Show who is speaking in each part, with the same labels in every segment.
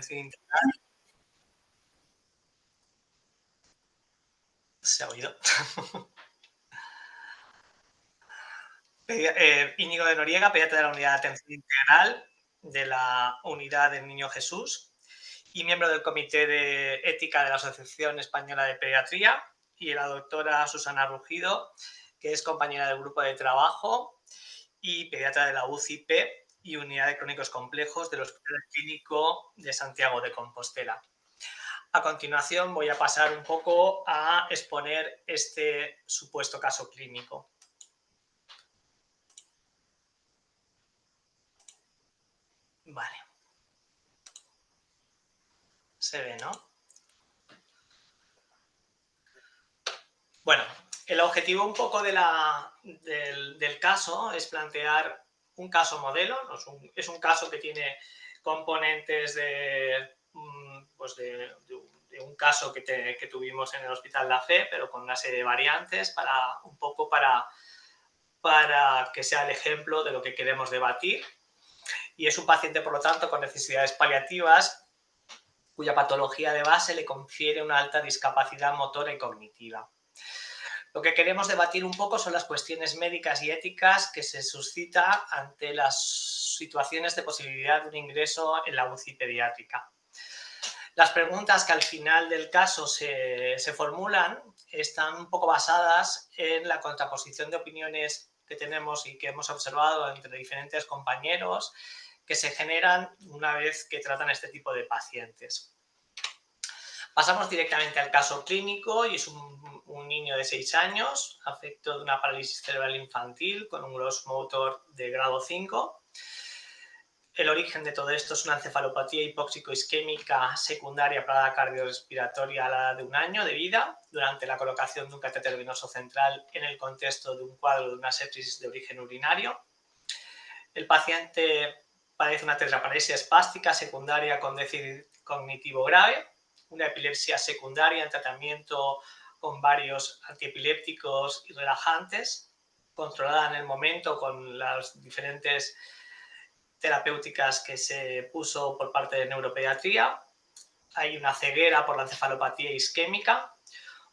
Speaker 1: Sí, se ha oído. Íñigo de Noriega, pediatra de la Unidad de Atención Integral de la Unidad del Niño Jesús y miembro del Comité de Ética de la Asociación Española de Pediatría, y la doctora Susana Rugido, que es compañera del grupo de trabajo y pediatra de la UCI-P y Unidad de Crónicos Complejos del Hospital Clínico de Santiago de Compostela. A continuación voy a pasar un poco a exponer este supuesto caso clínico. Vale. Se ve, ¿no? Bueno, el objetivo un poco del caso es plantear un caso modelo. Es un caso que tiene componentes pues de un caso que tuvimos en el Hospital La Fe, pero con una serie de variantes para que sea el ejemplo de lo que queremos debatir. Y es un paciente, por lo tanto, con necesidades paliativas, cuya patología de base le confiere una alta discapacidad motora y cognitiva. Lo que queremos debatir un poco son las cuestiones médicas y éticas que se suscita ante las situaciones de posibilidad de un ingreso en la UCI pediátrica. Las preguntas que al final del caso se formulan están un poco basadas en la contraposición de opiniones que tenemos y que hemos observado entre diferentes compañeros que se generan una vez que tratan este tipo de pacientes. Pasamos directamente al caso clínico y es un niño de 6 años, afecto de una parálisis cerebral infantil con un gross motor de grado 5. El origen de todo esto es una encefalopatía hipóxico-isquémica secundaria parada cardiorrespiratoria a la edad de 1 año de vida, durante la colocación de un catéter venoso central en el contexto de un cuadro de una sepsis de origen urinario. El paciente padece una tetraparesia espástica secundaria con déficit cognitivo grave, una epilepsia secundaria en tratamiento con varios antiepilépticos y relajantes, controlada en el momento con las diferentes terapéuticas que se puso por parte de neuropediatría. Hay una ceguera por la encefalopatía isquémica,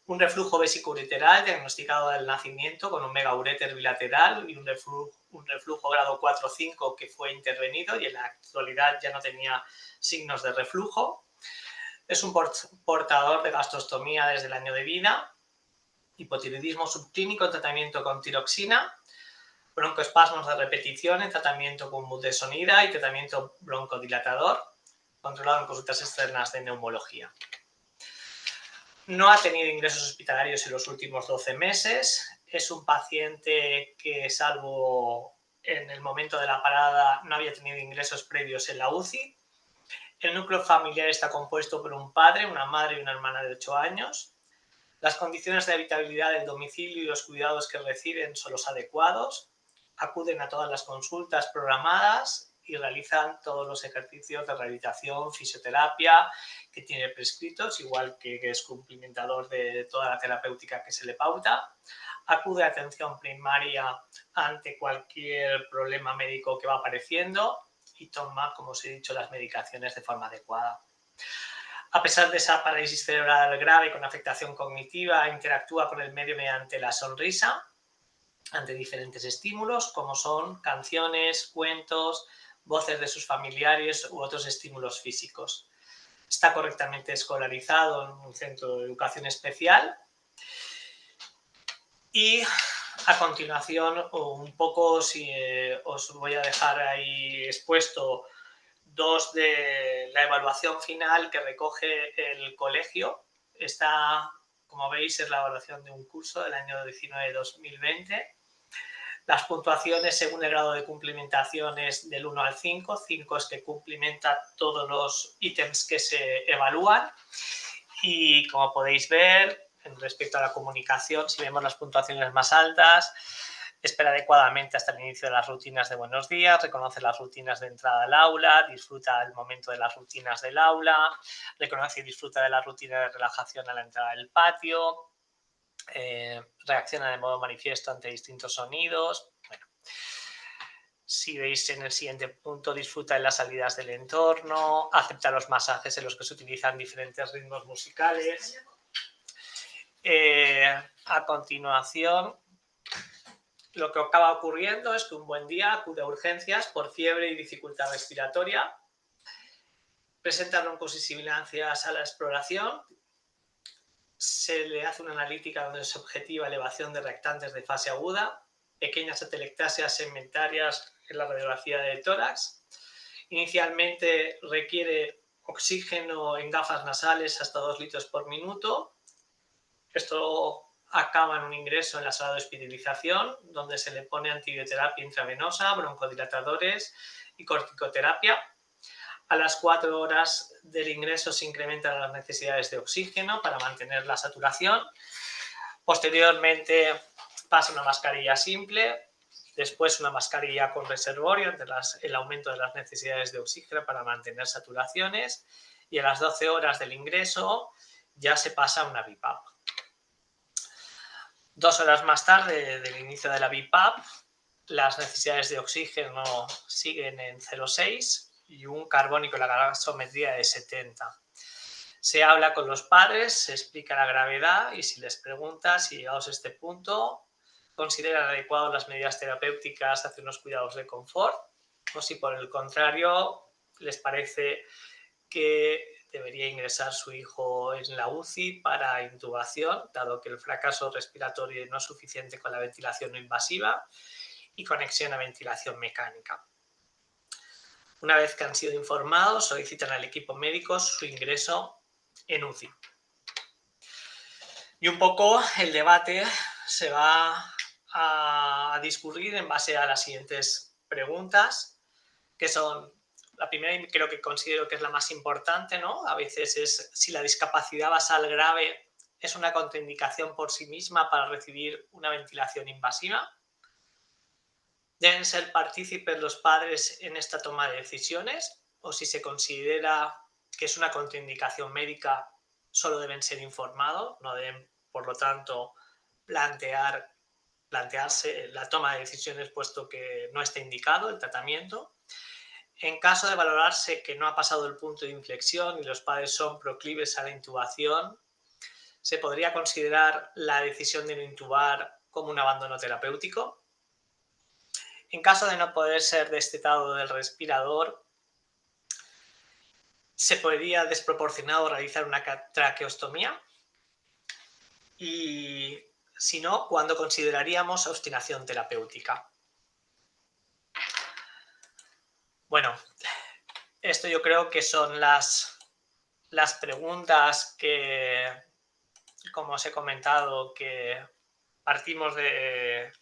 Speaker 1: un reflujo vesicoureteral diagnosticado del nacimiento con un megauréter bilateral y un reflujo grado 4 o 5 que fue intervenido y en la actualidad ya no tenía signos de reflujo. Es un portador de gastrostomía desde el año de vida, hipotiroidismo subclínico en tratamiento con tiroxina, broncoespasmos de repetición en tratamiento con budesonida y tratamiento broncodilatador, controlado en consultas externas de neumología. No ha tenido ingresos hospitalarios en los últimos 12 meses. Es un paciente que, salvo en el momento de la parada, no había tenido ingresos previos en la UCI. El núcleo familiar está compuesto por un padre, una madre y una hermana de 8 años. Las condiciones de habitabilidad del domicilio y los cuidados que reciben son los adecuados. Acuden a todas las consultas programadas y realizan todos los ejercicios de rehabilitación, fisioterapia que tiene prescritos, igual que es cumplimentador de toda la terapéutica que se le pauta. Acude a atención primaria ante cualquier problema médico que va apareciendo y toma, como os he dicho, las medicaciones de forma adecuada. A pesar de esa parálisis cerebral grave con afectación cognitiva, interactúa con el medio mediante la sonrisa ante diferentes estímulos, como son canciones, cuentos, voces de sus familiares u otros estímulos físicos. Está correctamente escolarizado en un centro de educación especial. Y a continuación, un poco os voy a dejar ahí expuesto dos de la evaluación final que recoge el colegio. Esta, como veis, es la evaluación de un curso del año 19-2020. Las puntuaciones según el grado de cumplimentación es del 1 al 5. 5 es que cumplimenta todos los ítems que se evalúan. Y como podéis ver, respecto a la comunicación, si vemos las puntuaciones más altas, espera adecuadamente hasta el inicio de las rutinas de buenos días, reconoce las rutinas de entrada al aula, disfruta el momento de las rutinas del aula, reconoce y disfruta de la rutina de relajación a la entrada del patio, reacciona de modo manifiesto ante distintos sonidos. Bueno, Si veis en el siguiente punto, disfruta de las salidas del entorno, acepta los masajes en los que se utilizan diferentes ritmos musicales. A continuación, lo que acaba ocurriendo es que un buen día acude a urgencias por fiebre y dificultad respiratoria. Presenta broncosibilancias a la exploración. Se le hace una analítica donde se objetiva elevación de reactantes de fase aguda, pequeñas atelectasias segmentarias en la radiografía de tórax. Inicialmente requiere oxígeno en gafas nasales hasta 2 litros por minuto. Esto acaba en un ingreso en la sala de hospitalización, donde se le pone antibioterapia intravenosa, broncodilatadores y corticoterapia. A las 4 horas del ingreso se incrementan las necesidades de oxígeno para mantener la saturación. Posteriormente pasa una mascarilla simple, después una mascarilla con reservorio ante el aumento de las necesidades de oxígeno para mantener saturaciones, y a las 12 horas del ingreso ya se pasa a una BiPAP. 2 horas más tarde del inicio de la BiPAP, las necesidades de oxígeno siguen en 0,6 y un carbónico en la gasometría de 70. Se habla con los padres, se explica la gravedad y se les pregunta si, llegados a este punto, consideran adecuadas las medidas terapéuticas hacia unos cuidados de confort, o si por el contrario les parece que debería ingresar su hijo en la UCI para intubación, dado que el fracaso respiratorio no es suficiente con la ventilación no invasiva y conexión a ventilación mecánica. Una vez que han sido informados, solicitan al equipo médico su ingreso en UCI. Y un poco el debate se va a discurrir en base a las siguientes preguntas, que son, la primera y creo que considero que es la más importante, ¿no? A veces es si la discapacidad basal grave es una contraindicación por sí misma para recibir una ventilación invasiva. ¿Deben ser partícipes los padres en esta toma de decisiones? O si se considera que es una contraindicación médica, solo deben ser informados, no deben, por lo tanto, plantearse la toma de decisiones puesto que no está indicado el tratamiento. En caso de valorarse que no ha pasado el punto de inflexión y los padres son proclives a la intubación, ¿se podría considerar la decisión de no intubar como un abandono terapéutico? En caso de no poder ser destetado del respirador, ¿se podría desproporcionado realizar una traqueostomía? Y si no, ¿cuándo consideraríamos obstinación terapéutica? Bueno, esto yo creo que son las preguntas que, como os he comentado, que partimos de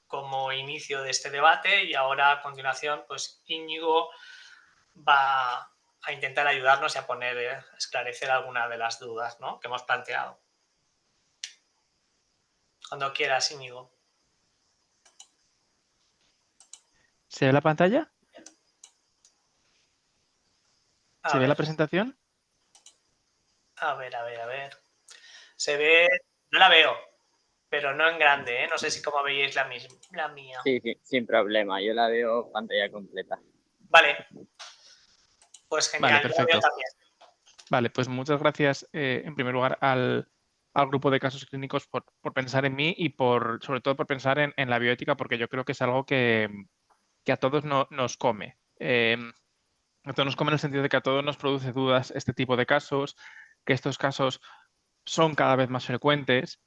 Speaker 1: como inicio de este debate, y ahora a continuación pues Íñigo va a intentar ayudarnos y a esclarecer alguna de las dudas, ¿no?, que hemos planteado. Cuando quieras, Íñigo.
Speaker 2: ¿Se ve la pantalla?
Speaker 1: A
Speaker 2: ¿Se ve
Speaker 1: ver,
Speaker 2: la presentación?
Speaker 1: a ver. Se ve, no la veo, pero no en grande, ¿eh? No sé si como veis la mía.
Speaker 3: Sí, sin problema. Yo la veo pantalla completa.
Speaker 1: Vale, pues
Speaker 2: Vale,
Speaker 1: genial, yo la veo
Speaker 2: perfecto.
Speaker 1: también.
Speaker 2: Vale, pues muchas gracias en primer lugar al grupo de casos clínicos por pensar en mí y sobre todo por pensar en la bioética, porque yo creo que es algo que a todos nos come. A todos nos come en el sentido de que a todos nos produce dudas este tipo de casos, que estos casos son cada vez más frecuentes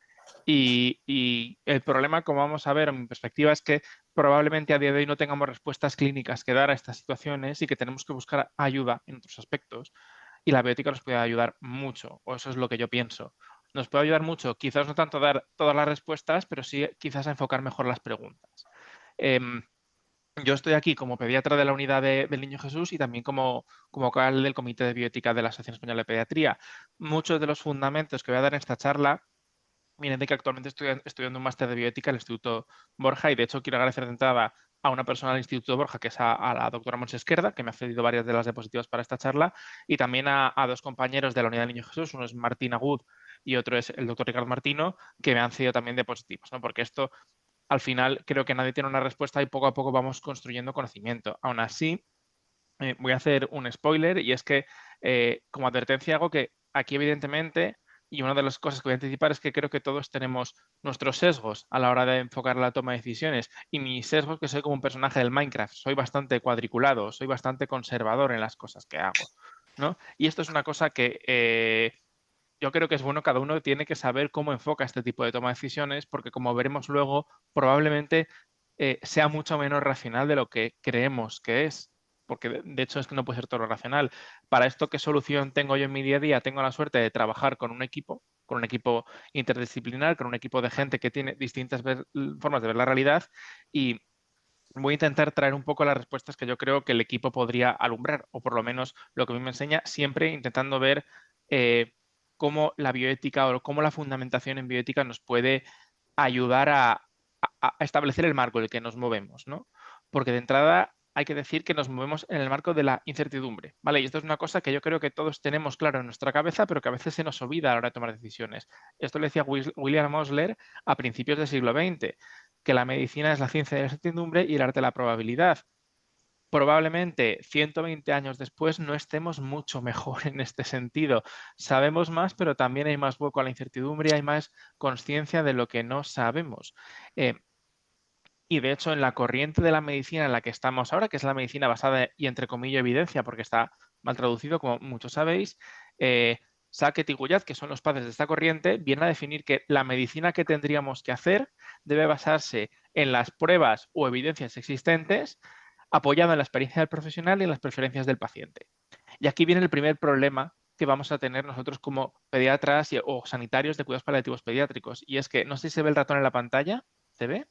Speaker 2: y el problema, como vamos a ver en mi perspectiva, es que probablemente a día de hoy no tengamos respuestas clínicas que dar a estas situaciones y que tenemos que buscar ayuda en otros aspectos. Y la bioética nos puede ayudar mucho, o eso es lo que yo pienso. Nos puede ayudar mucho, quizás no tanto a dar todas las respuestas, pero sí quizás a enfocar mejor las preguntas. Yo estoy aquí como pediatra de la unidad del Niño Jesús y también como vocal del Comité de Bioética de la Asociación Española de Pediatría. Muchos de los fundamentos que voy a dar en esta charla vienen de que actualmente estoy estudiando un máster de bioética en el Instituto Borja, y de hecho quiero agradecer de entrada a una persona del Instituto Borja, que es a la doctora Montse Esquerda, que me ha cedido varias de las diapositivas para esta charla, y también a dos compañeros de la unidad del Niño Jesús, uno es Martín Agud y otro es el doctor Ricardo Martino, que me han cedido también diapositivas, ¿no? Porque esto al final creo que nadie tiene una respuesta y poco a poco vamos construyendo conocimiento. Aún así, voy a hacer un spoiler y es que como advertencia hago que aquí evidentemente, y una de las cosas que voy a anticipar es que creo que todos tenemos nuestros sesgos a la hora de enfocar la toma de decisiones y mis sesgos que soy como un personaje del Minecraft, soy bastante cuadriculado, soy bastante conservador en las cosas que hago, ¿no? Y esto es una cosa que yo creo que es bueno, cada uno tiene que saber cómo enfoca este tipo de toma de decisiones porque como veremos luego, probablemente sea mucho menos racional de lo que creemos que es. Porque de hecho es que no puede ser todo racional. Para esto, ¿qué solución tengo yo en mi día a día? Tengo la suerte de trabajar con un equipo interdisciplinar, con un equipo de gente que tiene distintas formas de ver la realidad y voy a intentar traer un poco las respuestas que yo creo que el equipo podría alumbrar, o por lo menos lo que a mí me enseña, siempre intentando ver cómo la bioética o cómo la fundamentación en bioética nos puede ayudar a establecer el marco en el que nos movemos, ¿no? Porque de entrada hay que decir que nos movemos en el marco de la incertidumbre, ¿vale? Y esto es una cosa que yo creo que todos tenemos claro en nuestra cabeza, pero que a veces se nos olvida a la hora de tomar decisiones. Esto lo decía William Osler a principios del siglo XX, que la medicina es la ciencia de la incertidumbre y el arte de la probabilidad. Probablemente 120 años después no estemos mucho mejor en este sentido. Sabemos más, pero también hay más hueco a la incertidumbre y hay más conciencia de lo que no sabemos. Eh, y de hecho, en la corriente de la medicina en la que estamos ahora, que es la medicina basada y entre comillas evidencia, porque está mal traducido, como muchos sabéis, Sackett y Guyat, que son los padres de esta corriente, vienen a definir que la medicina que tendríamos que hacer debe basarse en las pruebas o evidencias existentes, apoyada en la experiencia del profesional y en las preferencias del paciente. Y aquí viene el primer problema que vamos a tener nosotros como pediatras o sanitarios de cuidados paliativos pediátricos, y es que, no sé si se ve el ratón en la pantalla, ¿se ve?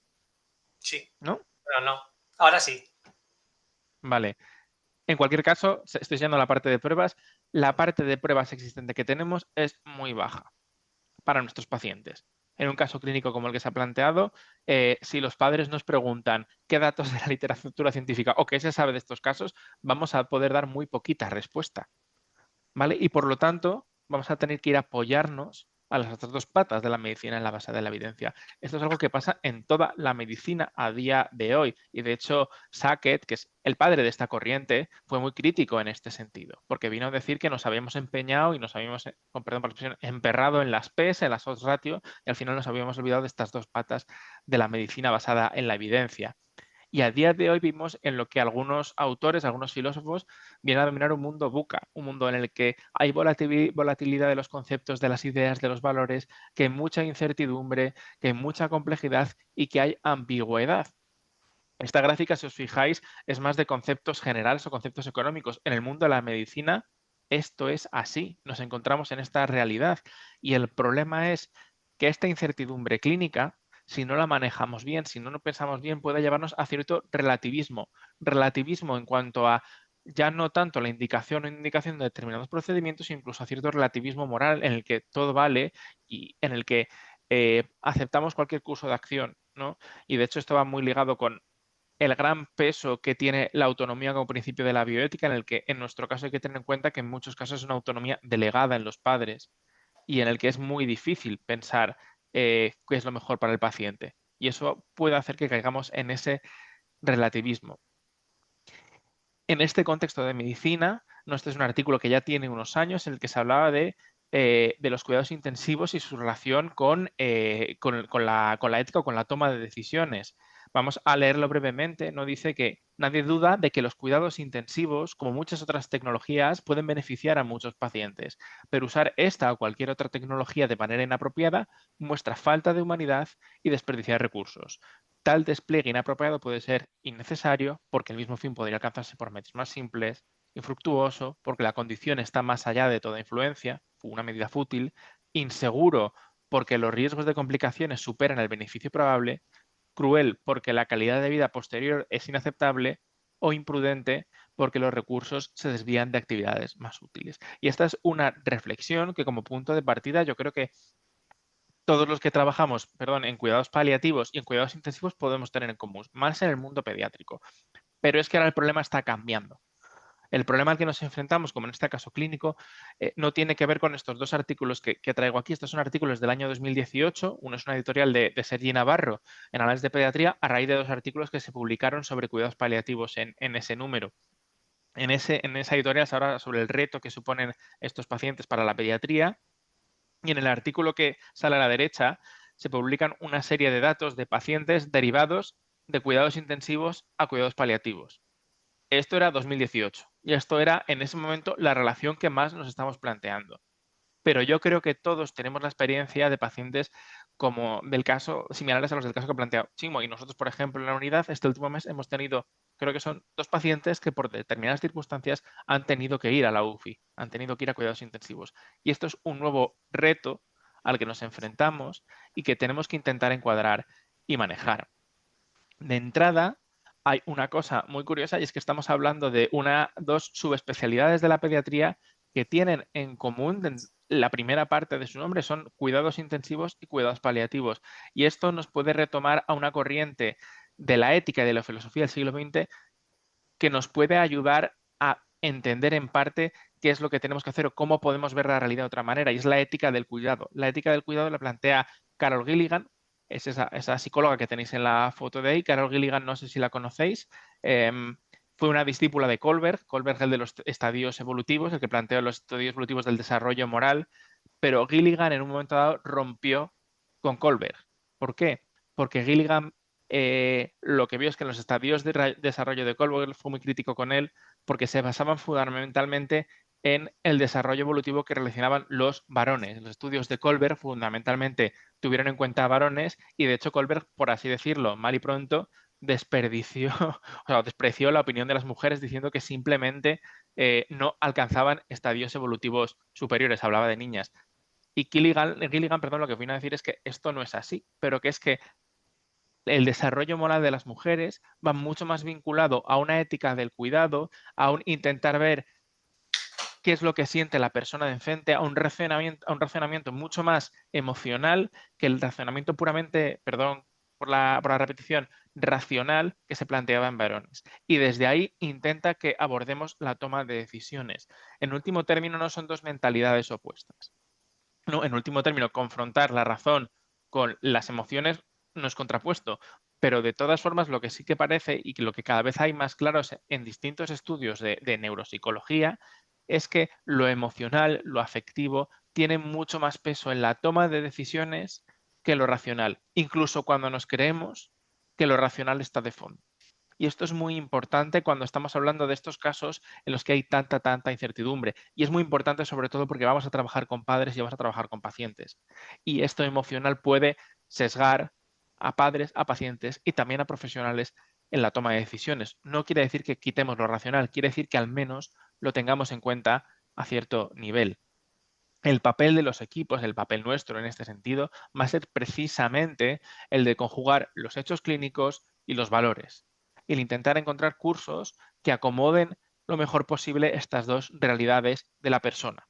Speaker 1: Sí,
Speaker 2: ¿No?
Speaker 1: pero no. Ahora sí.
Speaker 2: Vale. En cualquier caso, estoy yendo a la parte de pruebas. La parte de pruebas existente que tenemos es muy baja para nuestros pacientes. En un caso clínico como el que se ha planteado, si los padres nos preguntan qué datos de la literatura científica o qué se sabe de estos casos, vamos a poder dar muy poquita respuesta, ¿vale? Y por lo tanto, vamos a tener que ir a apoyarnos a las otras dos patas de la medicina en la base de la evidencia. Esto es algo que pasa en toda la medicina a día de hoy. Y de hecho, Sackett, que es el padre de esta corriente, fue muy crítico en este sentido, porque vino a decir que nos habíamos empeñado y nos habíamos, con perdón por la expresión, emperrado en las P's, en las odds ratio, y al final nos habíamos olvidado de estas dos patas de la medicina basada en la evidencia. Y a día de hoy vivimos en lo que algunos autores, algunos filósofos, vienen a denominar un mundo VUCA, un mundo en el que hay volatilidad de los conceptos, de las ideas, de los valores, que hay mucha incertidumbre, que hay mucha complejidad y que hay ambigüedad. Esta gráfica, si os fijáis, es más de conceptos generales o conceptos económicos. En el mundo de la medicina, esto es así. Nos encontramos en esta realidad. Y el problema es que esta incertidumbre clínica, si no la manejamos bien, si no lo pensamos bien, puede llevarnos a cierto relativismo. Relativismo en cuanto a ya no tanto la indicación o indicación de determinados procedimientos, incluso a cierto relativismo moral en el que todo vale y en el que aceptamos cualquier curso de acción, ¿no? Y de hecho esto va muy ligado con el gran peso que tiene la autonomía como principio de la bioética, en el que en nuestro caso hay que tener en cuenta que en muchos casos es una autonomía delegada en los padres y en el que es muy difícil pensar qué es lo mejor para el paciente. Y eso puede hacer que caigamos en ese relativismo. En este contexto de medicina, este es un artículo que ya tiene unos años en el que se hablaba de los cuidados intensivos y su relación con la ética o con la toma de decisiones. Vamos a leerlo brevemente. No dice que nadie duda de que los cuidados intensivos, como muchas otras tecnologías, pueden beneficiar a muchos pacientes, pero usar esta o cualquier otra tecnología de manera inapropiada muestra falta de humanidad y desperdiciar recursos. Tal despliegue inapropiado puede ser innecesario porque el mismo fin podría alcanzarse por medios más simples, infructuoso porque la condición está más allá de toda influencia, una medida fútil, inseguro porque los riesgos de complicaciones superan el beneficio probable, cruel porque la calidad de vida posterior es inaceptable o imprudente porque los recursos se desvían de actividades más útiles. Y esta es una reflexión que como punto de partida yo creo que todos los que trabajamos, perdón, en cuidados paliativos y en cuidados intensivos podemos tener en común, más en el mundo pediátrico. Pero es que ahora el problema está cambiando. El problema al que nos enfrentamos, como en este caso clínico, no tiene que ver con estos dos artículos que traigo aquí. Estos son artículos del año 2018. Uno es una editorial de Sergi Navarro en Análisis de Pediatría a raíz de dos artículos que se publicaron sobre cuidados paliativos en ese número. En esa editorial se habla sobre el reto que suponen estos pacientes para la pediatría, y en el artículo que sale a la derecha se publican una serie de datos de pacientes derivados de cuidados intensivos a cuidados paliativos. Esto era 2018 y esto era en ese momento la relación que más nos estamos planteando. Pero yo creo que todos tenemos la experiencia de pacientes como del caso, similares a los del caso que ha planteado Chimo. Y nosotros, por ejemplo, en la unidad, este último mes hemos tenido, creo que son 2 pacientes que por determinadas circunstancias han tenido que ir a la UFI, han tenido que ir a cuidados intensivos. Y esto es un nuevo reto al que nos enfrentamos y que tenemos que intentar encuadrar y manejar. De entrada, hay una cosa muy curiosa y es que estamos hablando de dos subespecialidades de la pediatría que tienen en común la primera parte de su nombre, son cuidados intensivos y cuidados paliativos. Y esto nos puede retomar a una corriente de la ética y de la filosofía del siglo XX que nos puede ayudar a entender en parte qué es lo que tenemos que hacer o cómo podemos ver la realidad de otra manera. Y es la ética del cuidado. La ética del cuidado la plantea Carol Gilligan, es esa psicóloga que tenéis en la foto de ahí. Carol Gilligan, no sé si la conocéis, fue una discípula de Kohlberg, el de los estadios evolutivos, el que planteó los estadios evolutivos del desarrollo moral, pero Gilligan en un momento dado rompió con Kohlberg. ¿Por qué? Porque Gilligan lo que vio es que en los estadios de desarrollo de Kohlberg fue muy crítico con él porque se basaban fundamentalmente en el desarrollo evolutivo que relacionaban los varones. Los estudios de Kohlberg fundamentalmente tuvieron en cuenta varones y de hecho Kohlberg, por así decirlo, mal y pronto, despreció la opinión de las mujeres diciendo que simplemente no alcanzaban estadios evolutivos superiores, hablaba de niñas. Y Gilligan, perdón, lo que vino a decir es que esto no es así, pero que es que el desarrollo moral de las mujeres va mucho más vinculado a una ética del cuidado, a un intentar ver qué es lo que siente la persona de enfrente, a un razonamiento mucho más emocional que el razonamiento puramente, perdón por la repetición, racional que se planteaba en varones. Y desde ahí intenta que abordemos la toma de decisiones. En último término, no son dos mentalidades opuestas. No, en último término, confrontar la razón con las emociones no es contrapuesto, pero de todas formas lo que sí que parece y lo que cada vez hay más claros en distintos estudios de neuropsicología es que lo emocional, lo afectivo, tiene mucho más peso en la toma de decisiones que lo racional, incluso cuando nos creemos que lo racional está de fondo. Y esto es muy importante cuando estamos hablando de estos casos en los que hay tanta incertidumbre. Y es muy importante sobre todo porque vamos a trabajar con padres y vamos a trabajar con pacientes. Y esto emocional puede sesgar a padres, a pacientes y también a profesionales en la toma de decisiones. No quiere decir que quitemos lo racional, quiere decir que al menos lo tengamos en cuenta a cierto nivel. El papel de los equipos, el papel nuestro en este sentido, va a ser precisamente el de conjugar los hechos clínicos y los valores. Y el intentar encontrar cursos que acomoden lo mejor posible estas dos realidades de la persona.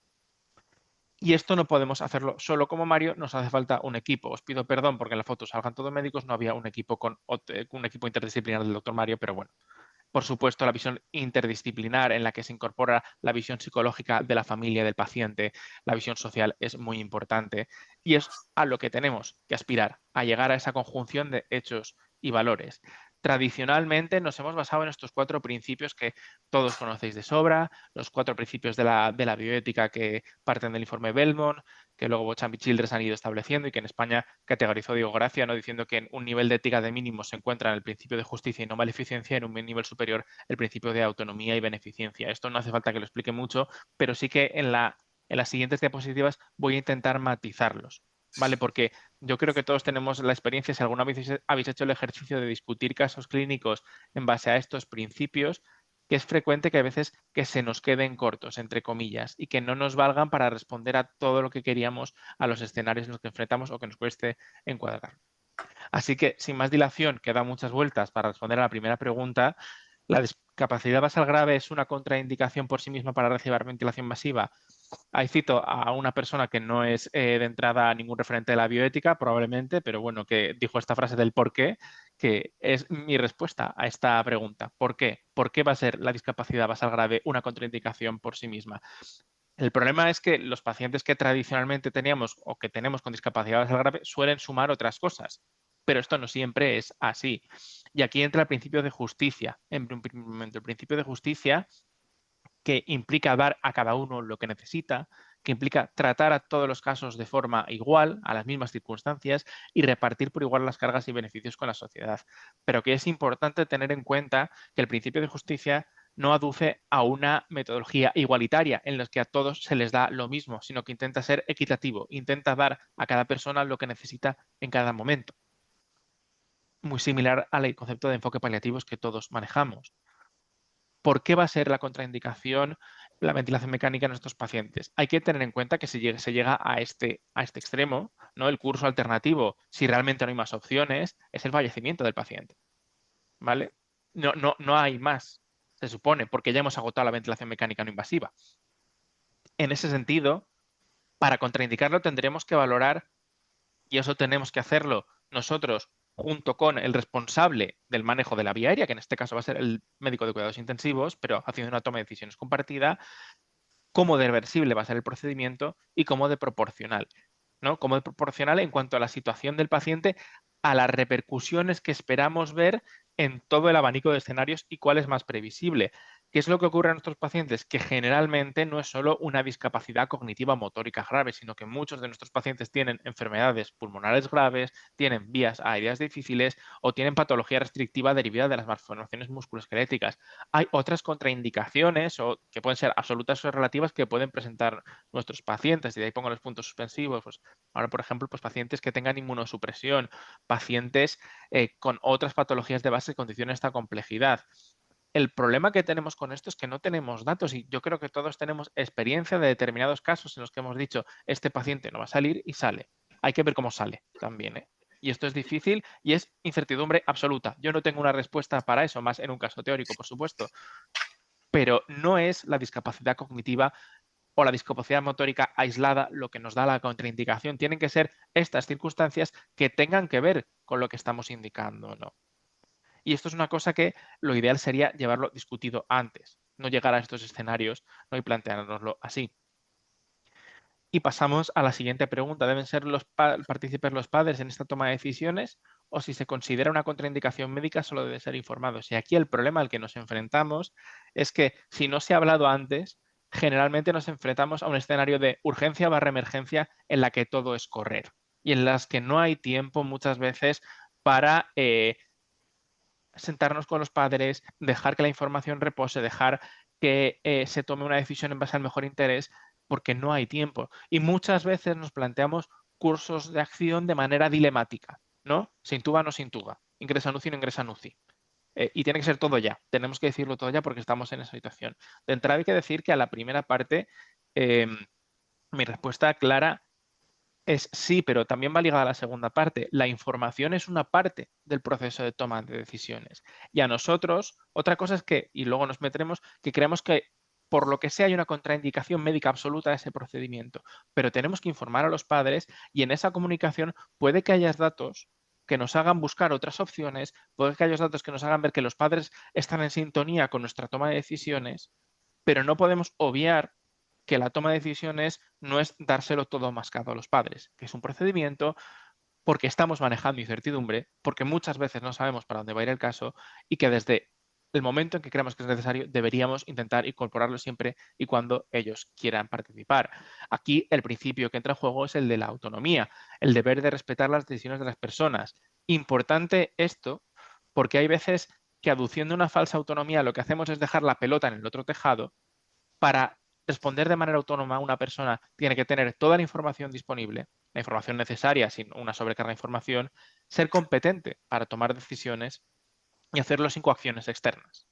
Speaker 2: Y esto no podemos hacerlo solo como Mario, nos hace falta un equipo. Os pido perdón porque en la foto salgan todos médicos, no había un equipo un equipo interdisciplinar del doctor Mario, pero bueno. Por supuesto, la visión interdisciplinar en la que se incorpora la visión psicológica de la familia del paciente, la visión social es muy importante y es a lo que tenemos que aspirar, a llegar a esa conjunción de hechos y valores. Tradicionalmente nos hemos basado en estos 4 principios que todos conocéis de sobra, los 4 principios de la bioética que parten del informe Belmont, que luego Beauchamp y Childress han ido estableciendo y que en España categorizó Diego Gracia, ¿no? Diciendo que en un nivel de ética de mínimo se encuentra en el principio de justicia y no maleficencia, en un nivel superior el principio de autonomía y beneficencia. Esto no hace falta que lo explique mucho, pero sí que en las siguientes diapositivas voy a intentar matizarlos, ¿vale? Porque yo creo que todos tenemos la experiencia, si alguna vez habéis hecho el ejercicio de discutir casos clínicos en base a estos principios, que es frecuente que a veces que se nos queden cortos, entre comillas, y que no nos valgan para responder a todo lo que queríamos a los escenarios en los que enfrentamos o que nos cueste encuadrar. Así que, sin más dilación, que da muchas vueltas para responder a la primera pregunta, ¿la discapacidad basal grave es una contraindicación por sí misma para recibir ventilación masiva? Ahí cito a una persona que no es de entrada ningún referente de la bioética, probablemente, pero bueno, que dijo esta frase del por qué, que es mi respuesta a esta pregunta. ¿Por qué? ¿Por qué va a ser la discapacidad basal grave una contraindicación por sí misma? El problema es que los pacientes que tradicionalmente teníamos o que tenemos con discapacidad basal grave suelen sumar otras cosas, pero esto no siempre es así. Y aquí entra el principio de justicia. En un primer momento, el principio de justicia que implica dar a cada uno lo que necesita, que implica tratar a todos los casos de forma igual, a las mismas circunstancias, y repartir por igual las cargas y beneficios con la sociedad. Pero que es importante tener en cuenta que el principio de justicia no aduce a una metodología igualitaria en la que a todos se les da lo mismo, sino que intenta ser equitativo, intenta dar a cada persona lo que necesita en cada momento. Muy similar al concepto de enfoque paliativo que todos manejamos. ¿Por qué va a ser la contraindicación la ventilación mecánica en estos pacientes? Hay que tener en cuenta que si se llega a este extremo, ¿no? El curso alternativo, si realmente no hay más opciones, es el fallecimiento del paciente. ¿Vale? No hay más, se supone, porque ya hemos agotado la ventilación mecánica no invasiva. En ese sentido, para contraindicarlo tendremos que valorar, y eso tenemos que hacerlo nosotros junto con el responsable del manejo de la vía aérea, que en este caso va a ser el médico de cuidados intensivos, pero haciendo una toma de decisiones compartida, cómo de reversible va a ser el procedimiento y cómo de proporcional, ¿no? Cómo de proporcional en cuanto a la situación del paciente, a las repercusiones que esperamos ver en todo el abanico de escenarios y cuál es más previsible. ¿Qué es lo que ocurre en nuestros pacientes? Que generalmente no es solo una discapacidad cognitiva motórica grave, sino que muchos de nuestros pacientes tienen enfermedades pulmonares graves, tienen vías aéreas difíciles o tienen patología restrictiva derivada de las malformaciones musculoesqueléticas. Hay otras contraindicaciones o que pueden ser absolutas o relativas que pueden presentar nuestros pacientes, y de ahí pongo los puntos suspensivos. Pues ahora, por ejemplo, pues pacientes que tengan inmunosupresión, pacientes con otras patologías de base que condicionan esta complejidad. El problema que tenemos con esto es que no tenemos datos y yo creo que todos tenemos experiencia de determinados casos en los que hemos dicho este paciente no va a salir y sale. Hay que ver cómo sale también, ¿eh? Y esto es difícil y es incertidumbre absoluta. Yo no tengo una respuesta para eso, más en un caso teórico, por supuesto, pero no es la discapacidad cognitiva o la discapacidad motórica aislada lo que nos da la contraindicación. Tienen que ser estas circunstancias que tengan que ver con lo que estamos indicando, ¿no? Y esto es una cosa que lo ideal sería llevarlo discutido antes, no llegar a estos escenarios, ¿no? Y planteárnoslo así. Y pasamos a la siguiente pregunta. ¿Deben ser los partícipes los padres en esta toma de decisiones o si se considera una contraindicación médica solo debe ser informados? Y aquí el problema al que nos enfrentamos es que si no se ha hablado antes, generalmente nos enfrentamos a un escenario de urgencia barra emergencia en la que todo es correr y en las que no hay tiempo muchas veces para sentarnos con los padres, dejar que la información repose, dejar que se tome una decisión en base al mejor interés, porque no hay tiempo. Y muchas veces nos planteamos cursos de acción de manera dilemática, ¿no? Se intuba o no se intuba, ingresa en UCI o no ingresa en UCI. Y tiene que ser todo ya, tenemos que decirlo todo ya porque estamos en esa situación. De entrada hay que decir que a la primera parte mi respuesta clara es sí, pero también va ligada a la segunda parte. La información es una parte del proceso de toma de decisiones. Y a nosotros, otra cosa es que, y luego nos meteremos, que creemos que por lo que sea hay una contraindicación médica absoluta a ese procedimiento, pero tenemos que informar a los padres y en esa comunicación puede que haya datos que nos hagan buscar otras opciones, puede que haya datos que nos hagan ver que los padres están en sintonía con nuestra toma de decisiones, pero no podemos obviar que la toma de decisiones no es dárselo todo mascado a los padres, que es un procedimiento porque estamos manejando incertidumbre, porque muchas veces no sabemos para dónde va a ir el caso y que desde el momento en que creamos que es necesario deberíamos intentar incorporarlo siempre y cuando ellos quieran participar. Aquí el principio que entra en juego es el de la autonomía, el deber de respetar las decisiones de las personas. Importante esto porque hay veces que aduciendo una falsa autonomía lo que hacemos es dejar la pelota en el otro tejado. Para responder de manera autónoma, una persona tiene que tener toda la información disponible, la información necesaria sin una sobrecarga de información, ser competente para tomar decisiones y hacerlo sin coacciones externas.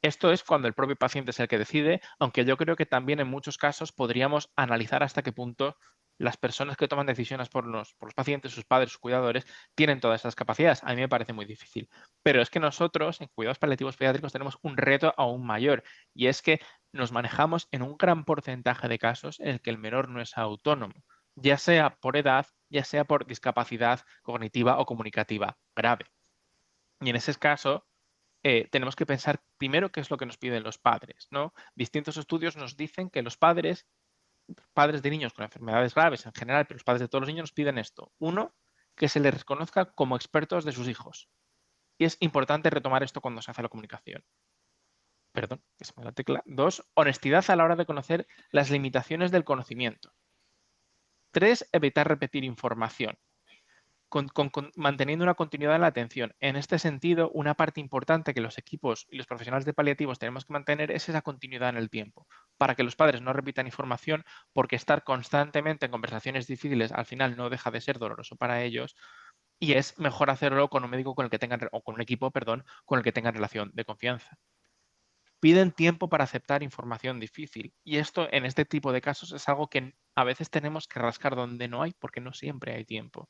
Speaker 2: Esto es cuando el propio paciente es el que decide, aunque yo creo que también en muchos casos podríamos analizar hasta qué punto las personas que toman decisiones por los pacientes, sus padres, sus cuidadores, tienen todas esas capacidades. A mí me parece muy difícil. Pero es que nosotros, en cuidados paliativos pediátricos, tenemos un reto aún mayor y es que nos manejamos en un gran porcentaje de casos en el que el menor no es autónomo, ya sea por edad, ya sea por discapacidad cognitiva o comunicativa grave. Y en ese caso, tenemos que pensar primero qué es lo que nos piden los padres, ¿no? Distintos estudios nos dicen que los padres de niños con enfermedades graves en general, pero los padres de todos los niños nos piden esto. Uno, que se les reconozca como expertos de sus hijos. Y es importante retomar esto cuando se hace la comunicación. Perdón, que se me da la tecla. Dos, honestidad a la hora de conocer las limitaciones del conocimiento. Tres, evitar repetir información. Manteniendo una continuidad en la atención. En este sentido, una parte importante que los equipos y los profesionales de paliativos tenemos que mantener es esa continuidad en el tiempo, para que los padres no repitan información, porque estar constantemente en conversaciones difíciles al final no deja de ser doloroso para ellos, y es mejor hacerlo con un médico con el que tengan, o con un equipo, perdón, con el que tengan relación de confianza. Piden tiempo para aceptar información difícil, y esto en este tipo de casos es algo que a veces tenemos que rascar donde no hay, porque no siempre hay tiempo.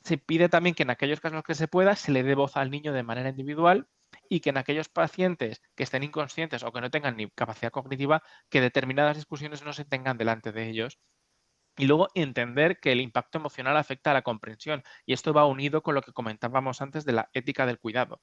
Speaker 2: Se pide también que en aquellos casos en los que se pueda se le dé voz al niño de manera individual y que en aquellos pacientes que estén inconscientes o que no tengan ni capacidad cognitiva, que determinadas discusiones no se tengan delante de ellos. Y luego entender que el impacto emocional afecta a la comprensión. Y esto va unido con lo que comentábamos antes de la ética del cuidado.